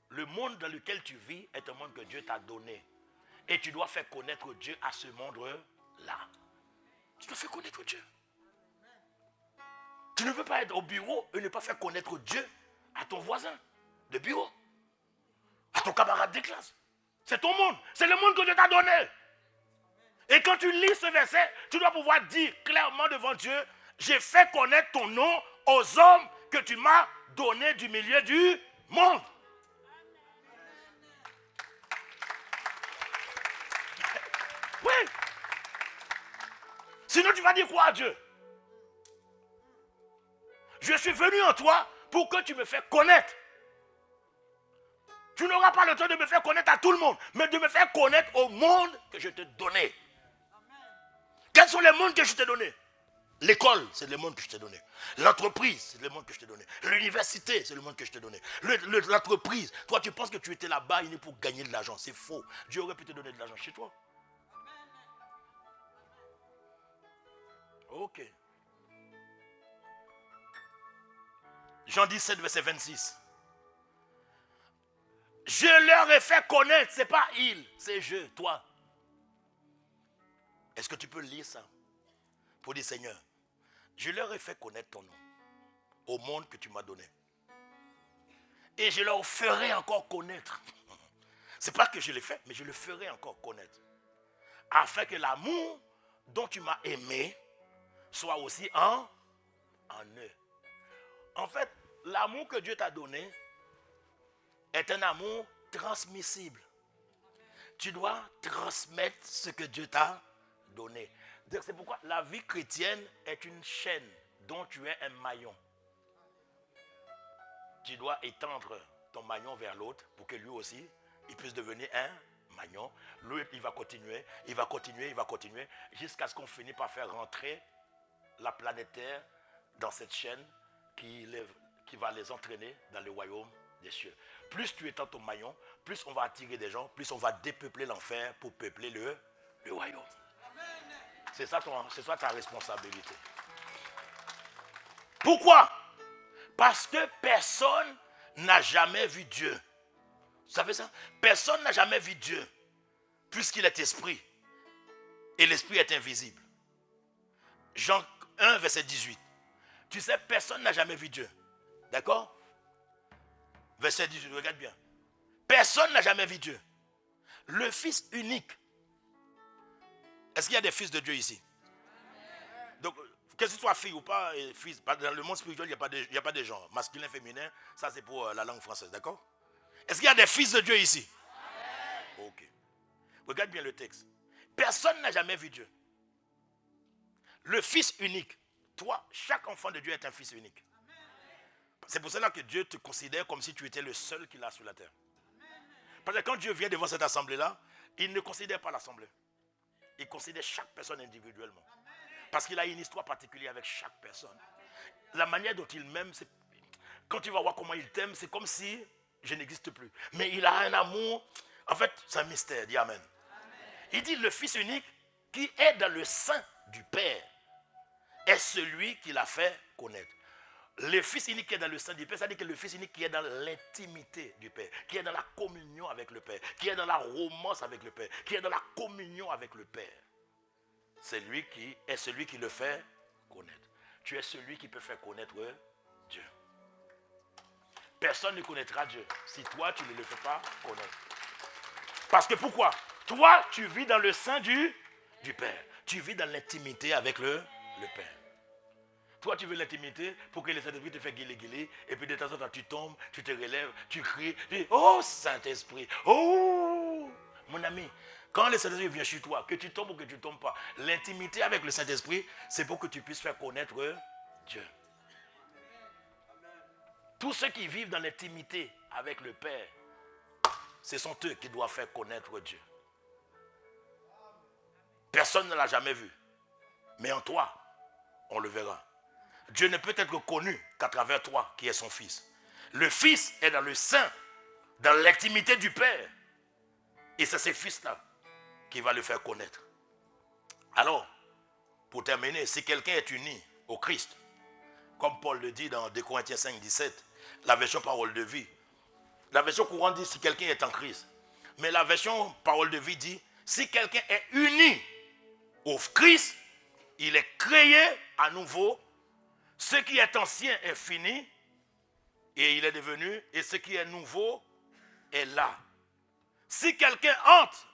le monde dans lequel tu vis est un monde que Dieu t'a donné. Et tu dois faire connaître Dieu à ce monde-là. Tu dois faire connaître Dieu. Tu ne peux pas être au bureau et ne pas faire connaître Dieu à ton voisin de bureau, à ton camarade de classe. C'est ton monde. C'est le monde que Dieu t'a donné. Et quand tu lis ce verset, tu dois pouvoir dire clairement devant Dieu, j'ai fait connaître ton nom aux hommes que tu m'as donné du milieu du monde. Oui. Sinon tu vas dire quoi à Dieu? Je suis venu en toi pour que tu me fasses connaître. Tu n'auras pas le temps de me faire connaître à tout le monde, mais de me faire connaître au monde que je t'ai donné. Quels sont les mondes que je t'ai donnés? L'école, c'est le monde que je t'ai donné. L'entreprise, c'est le monde que je t'ai donné. L'université, c'est le monde que je t'ai donné. L'entreprise, toi tu penses que tu étais là-bas, il est pour gagner de l'argent. C'est faux. Dieu aurait pu te donner de l'argent chez toi. Ok. Jean 17, verset 26. Je leur ai fait connaître, ce n'est pas ils, c'est je, toi. Est-ce que tu peux lire ça? Pour dire Seigneur, je leur ai fait connaître ton nom au monde que tu m'as donné. Et je leur ferai encore connaître C'est pas que je l'ai fait, mais je le ferai encore connaître. Afin que l'amour dont tu m'as aimé soit aussi en eux. En fait, l'amour que Dieu t'a donné est un amour transmissible. Tu dois transmettre ce que Dieu t'a donné. C'est pourquoi la vie chrétienne est une chaîne dont tu es un maillon. Tu dois étendre ton maillon vers l'autre pour que lui aussi, il puisse devenir un maillon. Lui, il va continuer, il va continuer, il va continuer, jusqu'à ce qu'on finisse par faire rentrer la planète Terre dans cette chaîne qui va les entraîner dans le royaume des cieux. Plus tu étends ton maillon, plus on va attirer des gens, plus on va dépeupler l'enfer pour peupler le royaume. C'est ça ta responsabilité. Pourquoi? Parce que personne n'a jamais vu Dieu. Vous savez ça? Personne n'a jamais vu Dieu, puisqu'il est esprit. Et l'esprit est invisible. Jean 1, verset 18. Tu sais, personne n'a jamais vu Dieu. D'accord? Verset 18, regarde bien. Personne n'a jamais vu Dieu. Le Fils unique. Est-ce qu'il y a des fils de Dieu ici? Donc, que ce soit fille ou pas, fils, dans le monde spirituel, il n'y a pas de genre. Masculin, féminin, ça c'est pour la langue française, d'accord? Est-ce qu'il y a des fils de Dieu ici? Ok. Regarde bien le texte. Personne n'a jamais vu Dieu. Le Fils unique. Toi, chaque enfant de Dieu est un fils unique. C'est pour cela que Dieu te considère comme si tu étais le seul qu'il a sur la terre. Parce que quand Dieu vient devant cette assemblée-là, il ne considère pas l'assemblée. Il considère chaque personne individuellement. Parce qu'il a une histoire particulière avec chaque personne. La manière dont il m'aime, quand tu vas voir comment il t'aime, c'est comme si je n'existe plus. Mais il a un amour. En fait, c'est un mystère. Dis Amen. Il dit le Fils unique qui est dans le sein du Père est celui qui l'a fait connaître. Le Fils unique qui est dans le sein du Père, c'est-à-dire que le Fils unique qui est dans l'intimité du Père, qui est dans la communion avec le Père, qui est dans la romance avec le Père, qui est dans la communion avec le Père. C'est lui qui est celui qui le fait connaître. Tu es celui qui peut faire connaître Dieu. Personne ne connaîtra Dieu si toi tu ne le fais pas connaître. Parce que pourquoi? Toi tu vis dans le sein du Père. Tu vis dans l'intimité avec le Père. Toi tu veux l'intimité pour que le Saint-Esprit te fait guiler. Et puis de temps en temps tu tombes, tu te relèves, tu cries. Tu dis, oh Saint-Esprit, oh mon ami. Quand le Saint-Esprit vient chez toi, que tu tombes ou que tu ne tombes pas, l'intimité avec le Saint-Esprit, c'est pour que tu puisses faire connaître Dieu. Tous ceux qui vivent dans l'intimité avec le Père, ce sont eux qui doivent faire connaître Dieu. Personne ne l'a jamais vu. Mais en toi, on le verra. Dieu ne peut être connu qu'à travers toi, qui est son Fils. Le Fils est dans le sein, dans l'intimité du Père. Et c'est ce Fils-là qui va le faire connaître. Alors, pour terminer, si quelqu'un est uni au Christ, comme Paul le dit dans 2 Corinthiens 5, 17, la version parole de vie. La version courante dit si quelqu'un est en Christ. Mais la version parole de vie dit si quelqu'un est uni au Christ, il est créé à nouveau. Ce qui est ancien est fini et il est devenu, et ce qui est nouveau est là. Si quelqu'un entre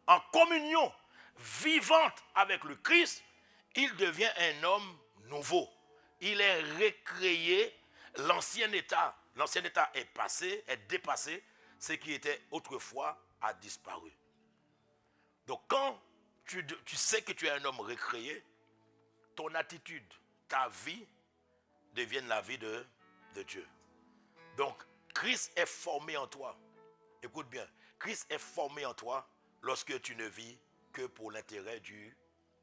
en communion vivante avec le Christ, il devient un homme nouveau. Il est recréé. L'ancien état est passé, est dépassé. Ce qui était autrefois a disparu. Donc quand tu sais que tu es un homme recréé, ton attitude, ta vie devienne la vie de Dieu. Donc Christ est formé en toi. Écoute bien, Christ est formé en toi lorsque tu ne vis que pour l'intérêt du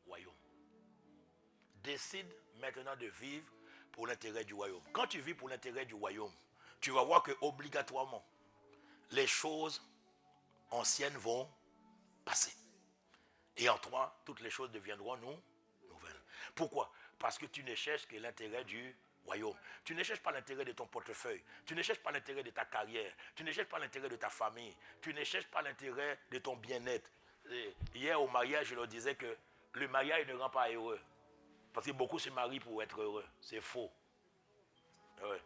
royaume. Décide maintenant de vivre pour l'intérêt du royaume. Quand tu vis pour l'intérêt du royaume, tu vas voir que obligatoirement, les choses anciennes vont passer. Et en toi, toutes les choses deviendront nouvelles. Pourquoi? Parce que tu ne cherches que l'intérêt du royaume. Tu ne cherches pas l'intérêt de ton portefeuille. Tu ne cherches pas l'intérêt de ta carrière. Tu ne cherches pas l'intérêt de ta famille. Tu ne cherches pas l'intérêt de ton bien-être. Hier au mariage, je leur disais que le mariage ne rend pas heureux. Parce que beaucoup se marient pour être heureux. C'est faux. Ouais.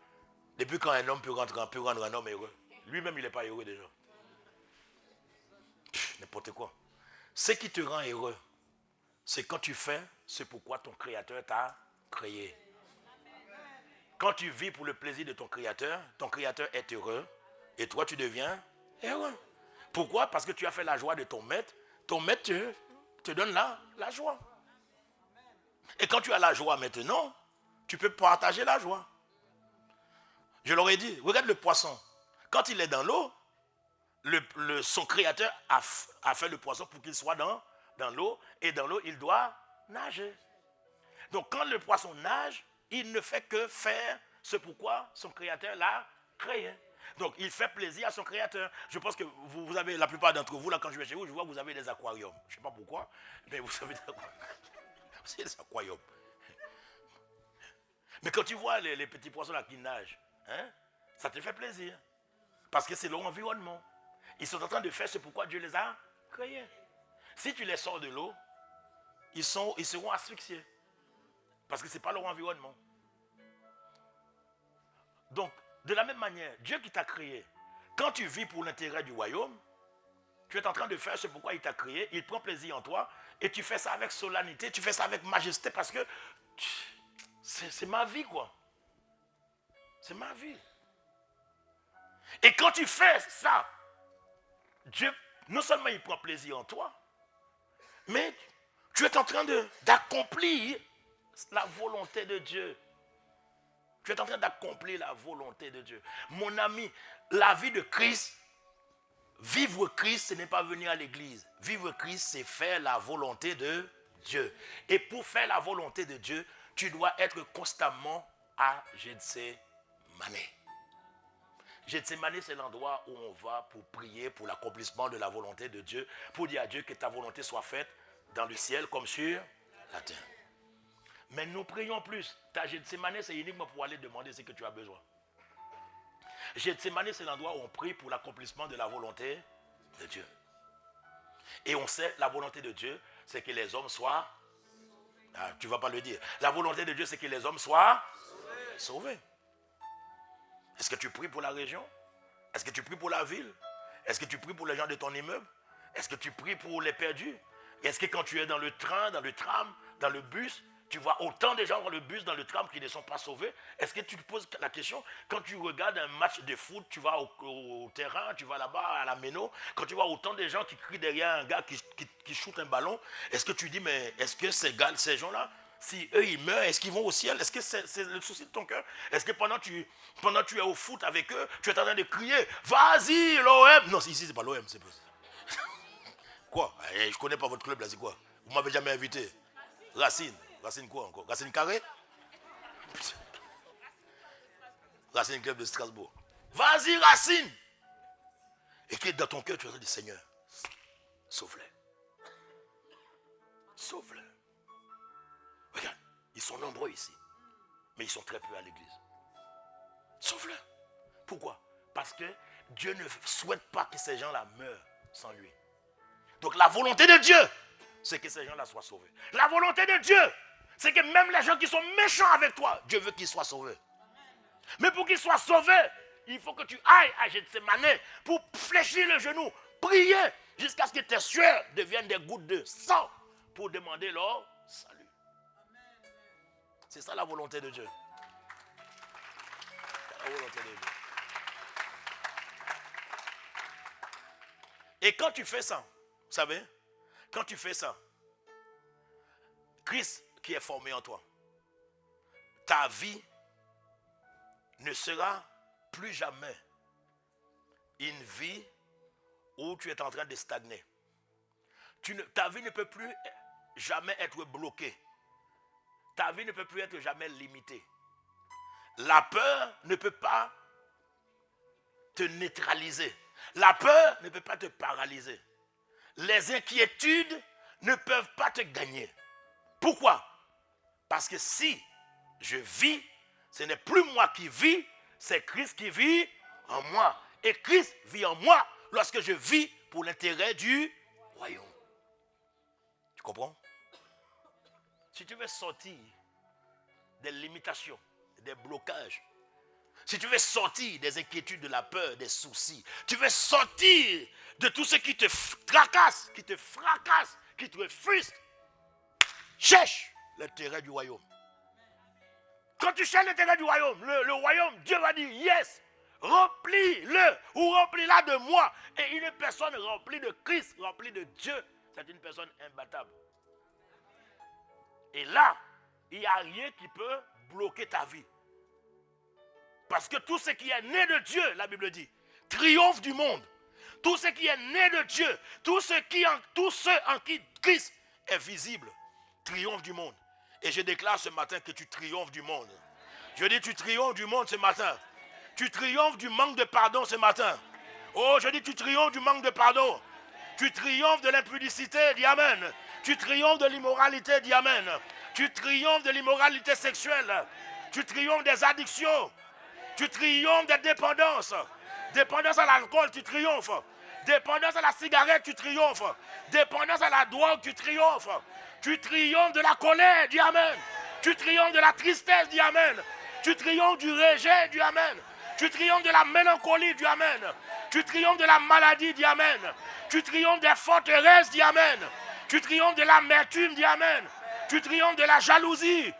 Depuis quand un homme peut rendre un homme heureux? Lui-même, il n'est pas heureux déjà. n'importe quoi. Ce qui te rend heureux, c'est quand tu fais ce pourquoi ton Créateur t'a créé. Quand tu vis pour le plaisir de ton Créateur est heureux et toi tu deviens heureux. Pourquoi? Parce que tu as fait la joie de ton maître. Ton maître te donne la joie. Et quand tu as la joie maintenant, tu peux partager la joie. Je leur ai dit, regarde le poisson. Quand il est dans l'eau, son Créateur a fait le poisson pour qu'il soit dans l'eau. Et dans l'eau, il doit nager. Donc quand le poisson nage, il ne fait que faire ce pourquoi son Créateur l'a créé. Donc il fait plaisir à son Créateur. Je pense que vous avez, la plupart d'entre vous, là quand je vais chez vous, je vois que vous avez des aquariums. Je ne sais pas pourquoi, mais vous avez des aquariums. Mais quand tu vois les petits poissons là qui nagent, hein, ça te fait plaisir. Parce que c'est leur environnement. Ils sont en train de faire ce pourquoi Dieu les a créés. Si tu les sors de l'eau, ils seront asphyxiés. Parce que ce n'est pas leur environnement. Donc, de la même manière, Dieu qui t'a créé, quand tu vis pour l'intérêt du royaume, tu es en train de faire ce pourquoi il t'a créé, il prend plaisir en toi, et tu fais ça avec solennité, tu fais ça avec majesté, parce que c'est ma vie, quoi. C'est ma vie. Et quand tu fais ça, Dieu, non seulement il prend plaisir en toi, mais tu es en train d'accomplir la volonté de Dieu. Tu es en train d'accomplir la volonté de Dieu. Mon ami, la vie de Christ, vivre Christ, ce n'est pas venir à l'église. Vivre Christ, c'est faire la volonté de Dieu. Et pour faire la volonté de Dieu, tu dois être constamment à Gethsémani. Gethsémani, c'est l'endroit où on va pour prier pour l'accomplissement de la volonté de Dieu, pour dire à Dieu que ta volonté soit faite dans le ciel comme sur la terre. Mais nous prions plus. Ta Gethsémani, c'est uniquement pour aller demander ce que tu as besoin. Gethsémani, c'est l'endroit où on prie pour l'accomplissement de la volonté de Dieu. Et on sait, la volonté de Dieu, c'est que les hommes soient... Ah, tu ne vas pas le dire. La volonté de Dieu, c'est que les hommes soient sauvés. Est-ce que tu pries pour la région? Est-ce que tu pries pour la ville? Est-ce que tu pries pour les gens de ton immeuble? Est-ce que tu pries pour les perdus? Est-ce que quand tu es dans le train, dans le tram, dans le bus, tu vois autant de gens dans le bus, dans le tram qui ne sont pas sauvés? Est-ce que tu te poses la question, quand tu regardes un match de foot, tu vas au terrain, tu vas là-bas à la méno, quand tu vois autant de gens qui crient derrière un gars qui shoot un ballon, est-ce que tu dis, mais est-ce que ces gens-là, si eux ils meurent, est-ce qu'ils vont au ciel? Est-ce que c'est le souci de ton cœur? Est-ce que pendant que tu es au foot avec eux, tu es en train de crier, vas-y l'OM? Non, ici c'est pas l'OM, c'est pas ça. Quoi? Je ne connais pas votre club là, c'est quoi? Vous m'avez jamais invité. Racine. Racine quoi encore? Racine Carré? Racine Club de Strasbourg. Vas-y Racine! Et que dans ton cœur tu as dit, Seigneur, sauve-les. Sauve-les. Regarde, ils sont nombreux ici. Mais ils sont très peu à l'église. Sauve-les. Pourquoi? Parce que Dieu ne souhaite pas que ces gens-là meurent sans lui. Donc la volonté de Dieu, c'est que ces gens-là soient sauvés. La volonté de Dieu, c'est que même les gens qui sont méchants avec toi, Dieu veut qu'ils soient sauvés. Mais pour qu'ils soient sauvés, il faut que tu ailles à Gethsémani pour fléchir le genou, prier jusqu'à ce que tes sueurs deviennent des gouttes de sang pour demander leur salut. C'est ça la volonté de Dieu. C'est la volonté de Dieu. Et quand tu fais ça, vous savez, quand tu fais ça, Christ qui est formé en toi, ta vie ne sera plus jamais une vie où tu es en train de stagner. Ta vie ne peut plus jamais être bloquée. Ta vie ne peut plus être jamais limitée. La peur ne peut pas te neutraliser. La peur ne peut pas te paralyser. Les inquiétudes ne peuvent pas te gagner. Pourquoi? Parce que si je vis, ce n'est plus moi qui vis, c'est Christ qui vit en moi. Et Christ vit en moi lorsque je vis pour l'intérêt du royaume. Tu comprends? Si tu veux sortir des limitations, des blocages, si tu veux sortir des inquiétudes, de la peur, des soucis, tu veux sortir de tout ce qui te tracasse, qui te fracasse, qui te frustre. Cherche l'intérêt du royaume. Quand tu cherches l'intérêt du royaume, le royaume, Dieu va dire yes, remplis-le ou remplis-la de moi. Et une personne remplie de Christ, remplie de Dieu, c'est une personne imbattable. Et là, il n'y a rien qui peut bloquer ta vie. Parce que tout ce qui est né de Dieu, la Bible dit, triomphe du monde. Tout ce qui est né de Dieu, tout ce en qui Christ est visible, triomphe du monde. Et je déclare ce matin que tu triomphes du monde. Je dis tu triomphes du monde ce matin. Tu triomphes du manque de pardon ce matin. Oh, je dis tu triomphes du manque de pardon. Tu triomphes de l'impudicité, dis amen. Tu triomphes de l'immoralité, dis amen. Tu triomphes de l'immoralité sexuelle. Tu triomphes des addictions. Tu triomphes des dépendances. Dépendance à l'alcool, tu triomphes. Dépendance à la cigarette, tu triomphes. Dépendance à la drogue, tu triomphes. Tu triomphes de la colère, dis amen. Tu triomphes de la tristesse, dis amen. Tu triomphes du rejet, dis amen. Tu triomphes de la mélancolie, dis amen. Tu triomphes de la maladie, dis amen. Tu triomphes des forteresses, dis amen. Tu triomphes de l'amertume, dis amen. Tu triomphes de la jalousie.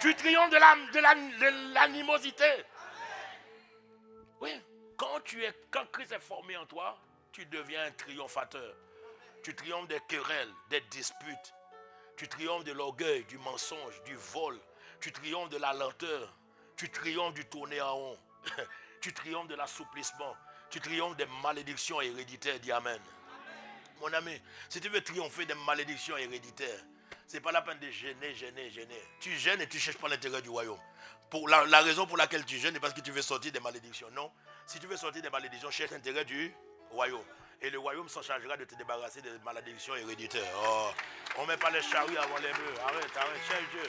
Tu triomphes de l'animosité. Oui, quand Christ est formé en toi, tu deviens un triomphateur. Tu triomphes des querelles, des disputes. Tu triomphes de l'orgueil, du mensonge, du vol. Tu triomphes de la lenteur. Tu triomphes du tourner en rond. Tu triomphes de l'assouplissement. Tu triomphes des malédictions héréditaires, dis amen. Mon ami, si tu veux triompher des malédictions héréditaires, ce n'est pas la peine de gêner. Tu gênes et tu ne cherches pas l'intérêt du royaume. Pour la raison pour laquelle tu gênes, c'est parce que tu veux sortir des malédictions. Non, si tu veux sortir des malédictions, cherche l'intérêt du royaume. Et le royaume s'en chargera de te débarrasser des malédictions héréditaires. Oh, on ne met pas les charrues avant les bœufs. Arrête, cherche Dieu.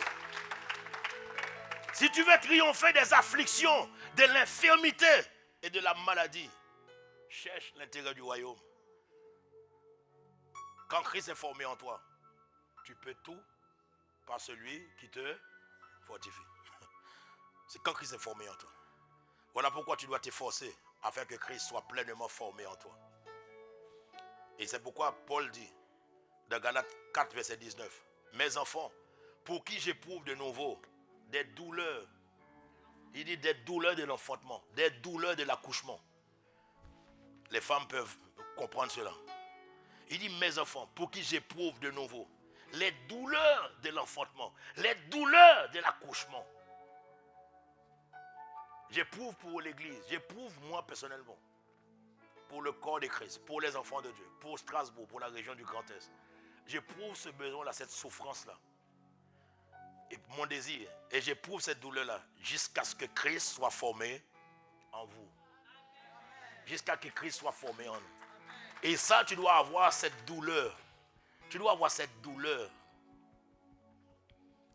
Si tu veux triompher des afflictions, de l'infirmité et de la maladie, cherche l'intérêt du royaume. Quand Christ est formé en toi, tu peux tout par celui qui te fortifie. C'est quand Christ est formé en toi. Voilà pourquoi tu dois t'efforcer afin que Christ soit pleinement formé en toi. Et c'est pourquoi Paul dit dans Galates 4, verset 19, mes enfants, pour qui j'éprouve de nouveau des douleurs, il dit des douleurs de l'enfantement, des douleurs de l'accouchement. Les femmes peuvent comprendre cela. Il dit mes enfants, pour qui j'éprouve de nouveau les douleurs de l'enfantement, les douleurs de l'accouchement. J'éprouve pour l'église, j'éprouve moi personnellement, pour le corps de Christ, pour les enfants de Dieu, pour Strasbourg, pour la région du Grand Est. J'éprouve ce besoin-là, cette souffrance-là. Et mon désir, et j'éprouve cette douleur-là, jusqu'à ce que Christ soit formé en vous. Jusqu'à ce que Christ soit formé en nous. Et ça, tu dois avoir cette douleur. Tu dois avoir cette douleur,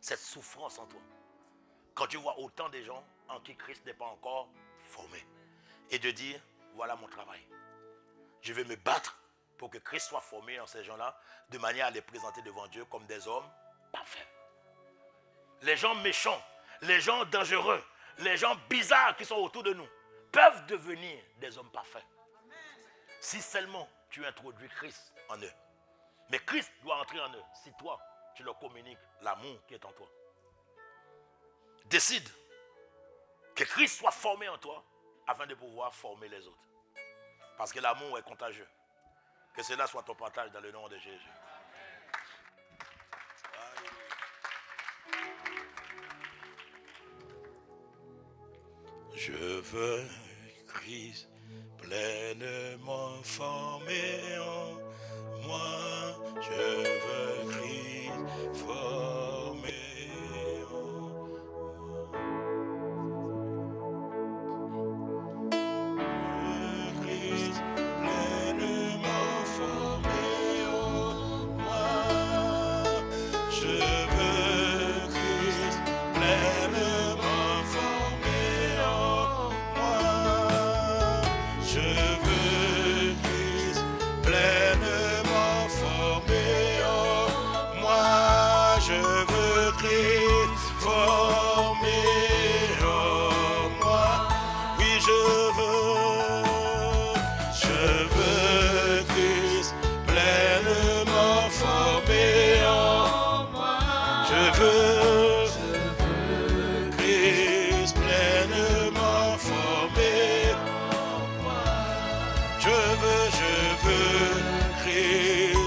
cette souffrance en toi. Quand tu vois autant de gens en qui Christ n'est pas encore formé. Et de dire, voilà mon travail. Je vais me battre pour que Christ soit formé en ces gens-là, de manière à les présenter devant Dieu comme des hommes parfaits. Les gens méchants, les gens dangereux, les gens bizarres qui sont autour de nous, peuvent devenir des hommes parfaits. Si seulement tu introduis Christ en eux. Mais Christ doit entrer en eux si toi, tu leur communiques l'amour qui est en toi. Décide que Christ soit formé en toi afin de pouvoir former les autres. Parce que l'amour est contagieux. Que cela soit ton partage dans le nom de Jésus. Je veux Christ pleinement formé en moi. Je veux Christ formé en moi. Christ pleinement formé en moi. Je veux Christ pleinement formé en moi. Je veux Christ pleinement formé en moi. Je veux Christ formé en moi. Oui, je veux Christ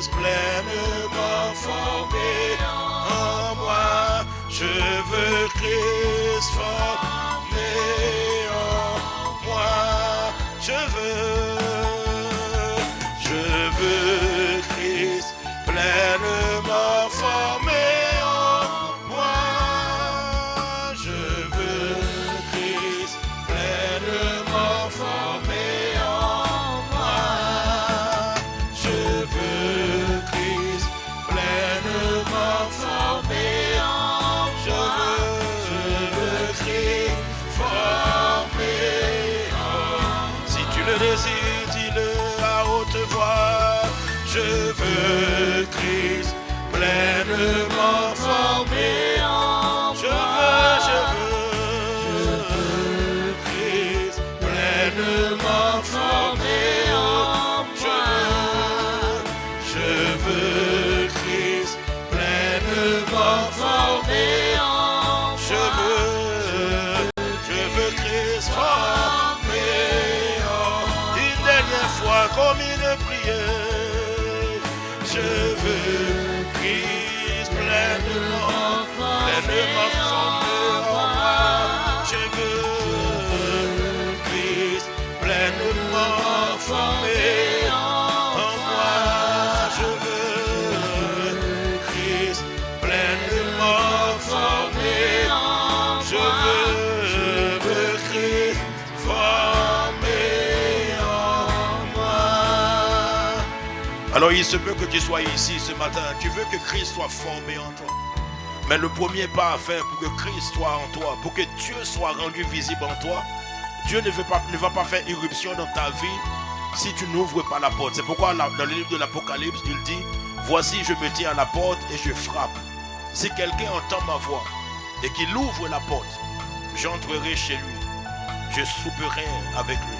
Christ pleinement formé en moi. Je veux Christ formé en moi. Je veux Christ pleinement formé en moi. Je veux Christ pleinement formé en moi. Je veux Christ pleinement formé en moi. Je veux Christ formé en. Si tu le désires, dis-le à haute voix. Je veux Christ pleinement formé en moi. Je veux Christ pleinement formé en moi. Je veux Christ pleinement formé en moi. Je veux Christ formé en. Une dernière fois comme une prière. Je veux Christ pleinement formé en moi. Je veux Christ pleinement formé en moi. Je veux Christ pleinement formé en moi. Je veux Christ formé en moi. Alors il se peut que tu sois ici ce matin, tu veux que Christ soit formé en toi. Mais le premier pas à faire pour que Christ soit en toi, pour que Dieu soit rendu visible en toi, Dieu ne va pas faire irruption dans ta vie si tu n'ouvres pas la porte. C'est pourquoi dans le livre de l'Apocalypse, il dit, voici je me tiens à la porte et je frappe. Si quelqu'un entend ma voix et qu'il ouvre la porte, j'entrerai chez lui, je souperai avec lui.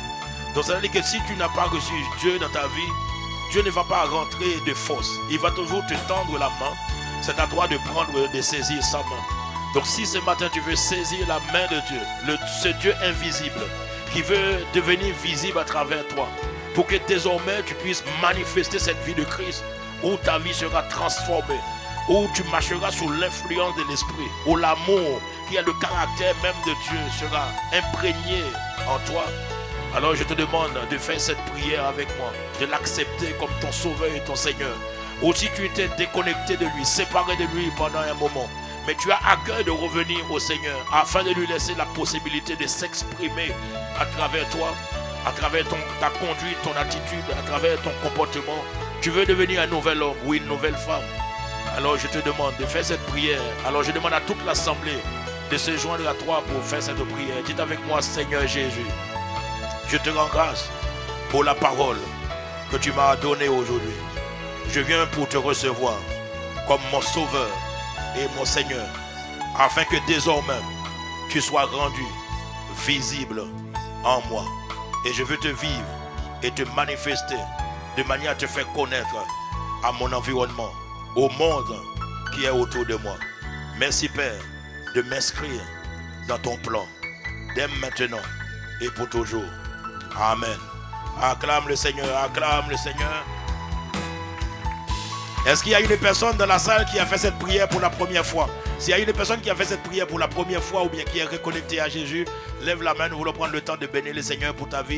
Donc ça veut dire que si tu n'as pas reçu Dieu dans ta vie, Dieu ne va pas rentrer de force. Il va toujours te tendre la main. C'est à toi de prendre, de saisir sa main. Donc si ce matin tu veux saisir la main de Dieu, ce Dieu invisible, qui veut devenir visible à travers toi, pour que désormais tu puisses manifester cette vie de Christ, où ta vie sera transformée, où tu marcheras sous l'influence de l'Esprit, où l'amour qui a le caractère même de Dieu sera imprégné en toi. Alors je te demande de faire cette prière avec moi, de l'accepter comme ton sauveur et ton Seigneur. Ou si tu étais déconnecté de lui, séparé de lui pendant un moment, mais tu as à cœur de revenir au Seigneur afin de lui laisser la possibilité de s'exprimer à travers toi, à travers ta conduite, ton attitude, à travers ton comportement. Tu veux devenir un nouvel homme ou une nouvelle femme. Alors je te demande de faire cette prière. Alors je demande à toute l'assemblée de se joindre à toi pour faire cette prière. Dites avec moi, Seigneur Jésus, je te rends grâce pour la parole que tu m'as donnée aujourd'hui. Je viens pour te recevoir comme mon sauveur et mon Seigneur, afin que désormais tu sois rendu visible en moi. Et je veux te vivre et te manifester de manière à te faire connaître à mon environnement, au monde qui est autour de moi. Merci Père de m'inscrire dans ton plan, dès maintenant et pour toujours. Amen. Acclame le Seigneur, acclame le Seigneur. Est-ce qu'il y a une personne dans la salle qui a fait cette prière pour la première fois? S'il y a une personne qui a fait cette prière pour la première fois ou bien qui est reconnectée à Jésus, lève la main, nous voulons prendre le temps de bénir le Seigneur pour ta vie.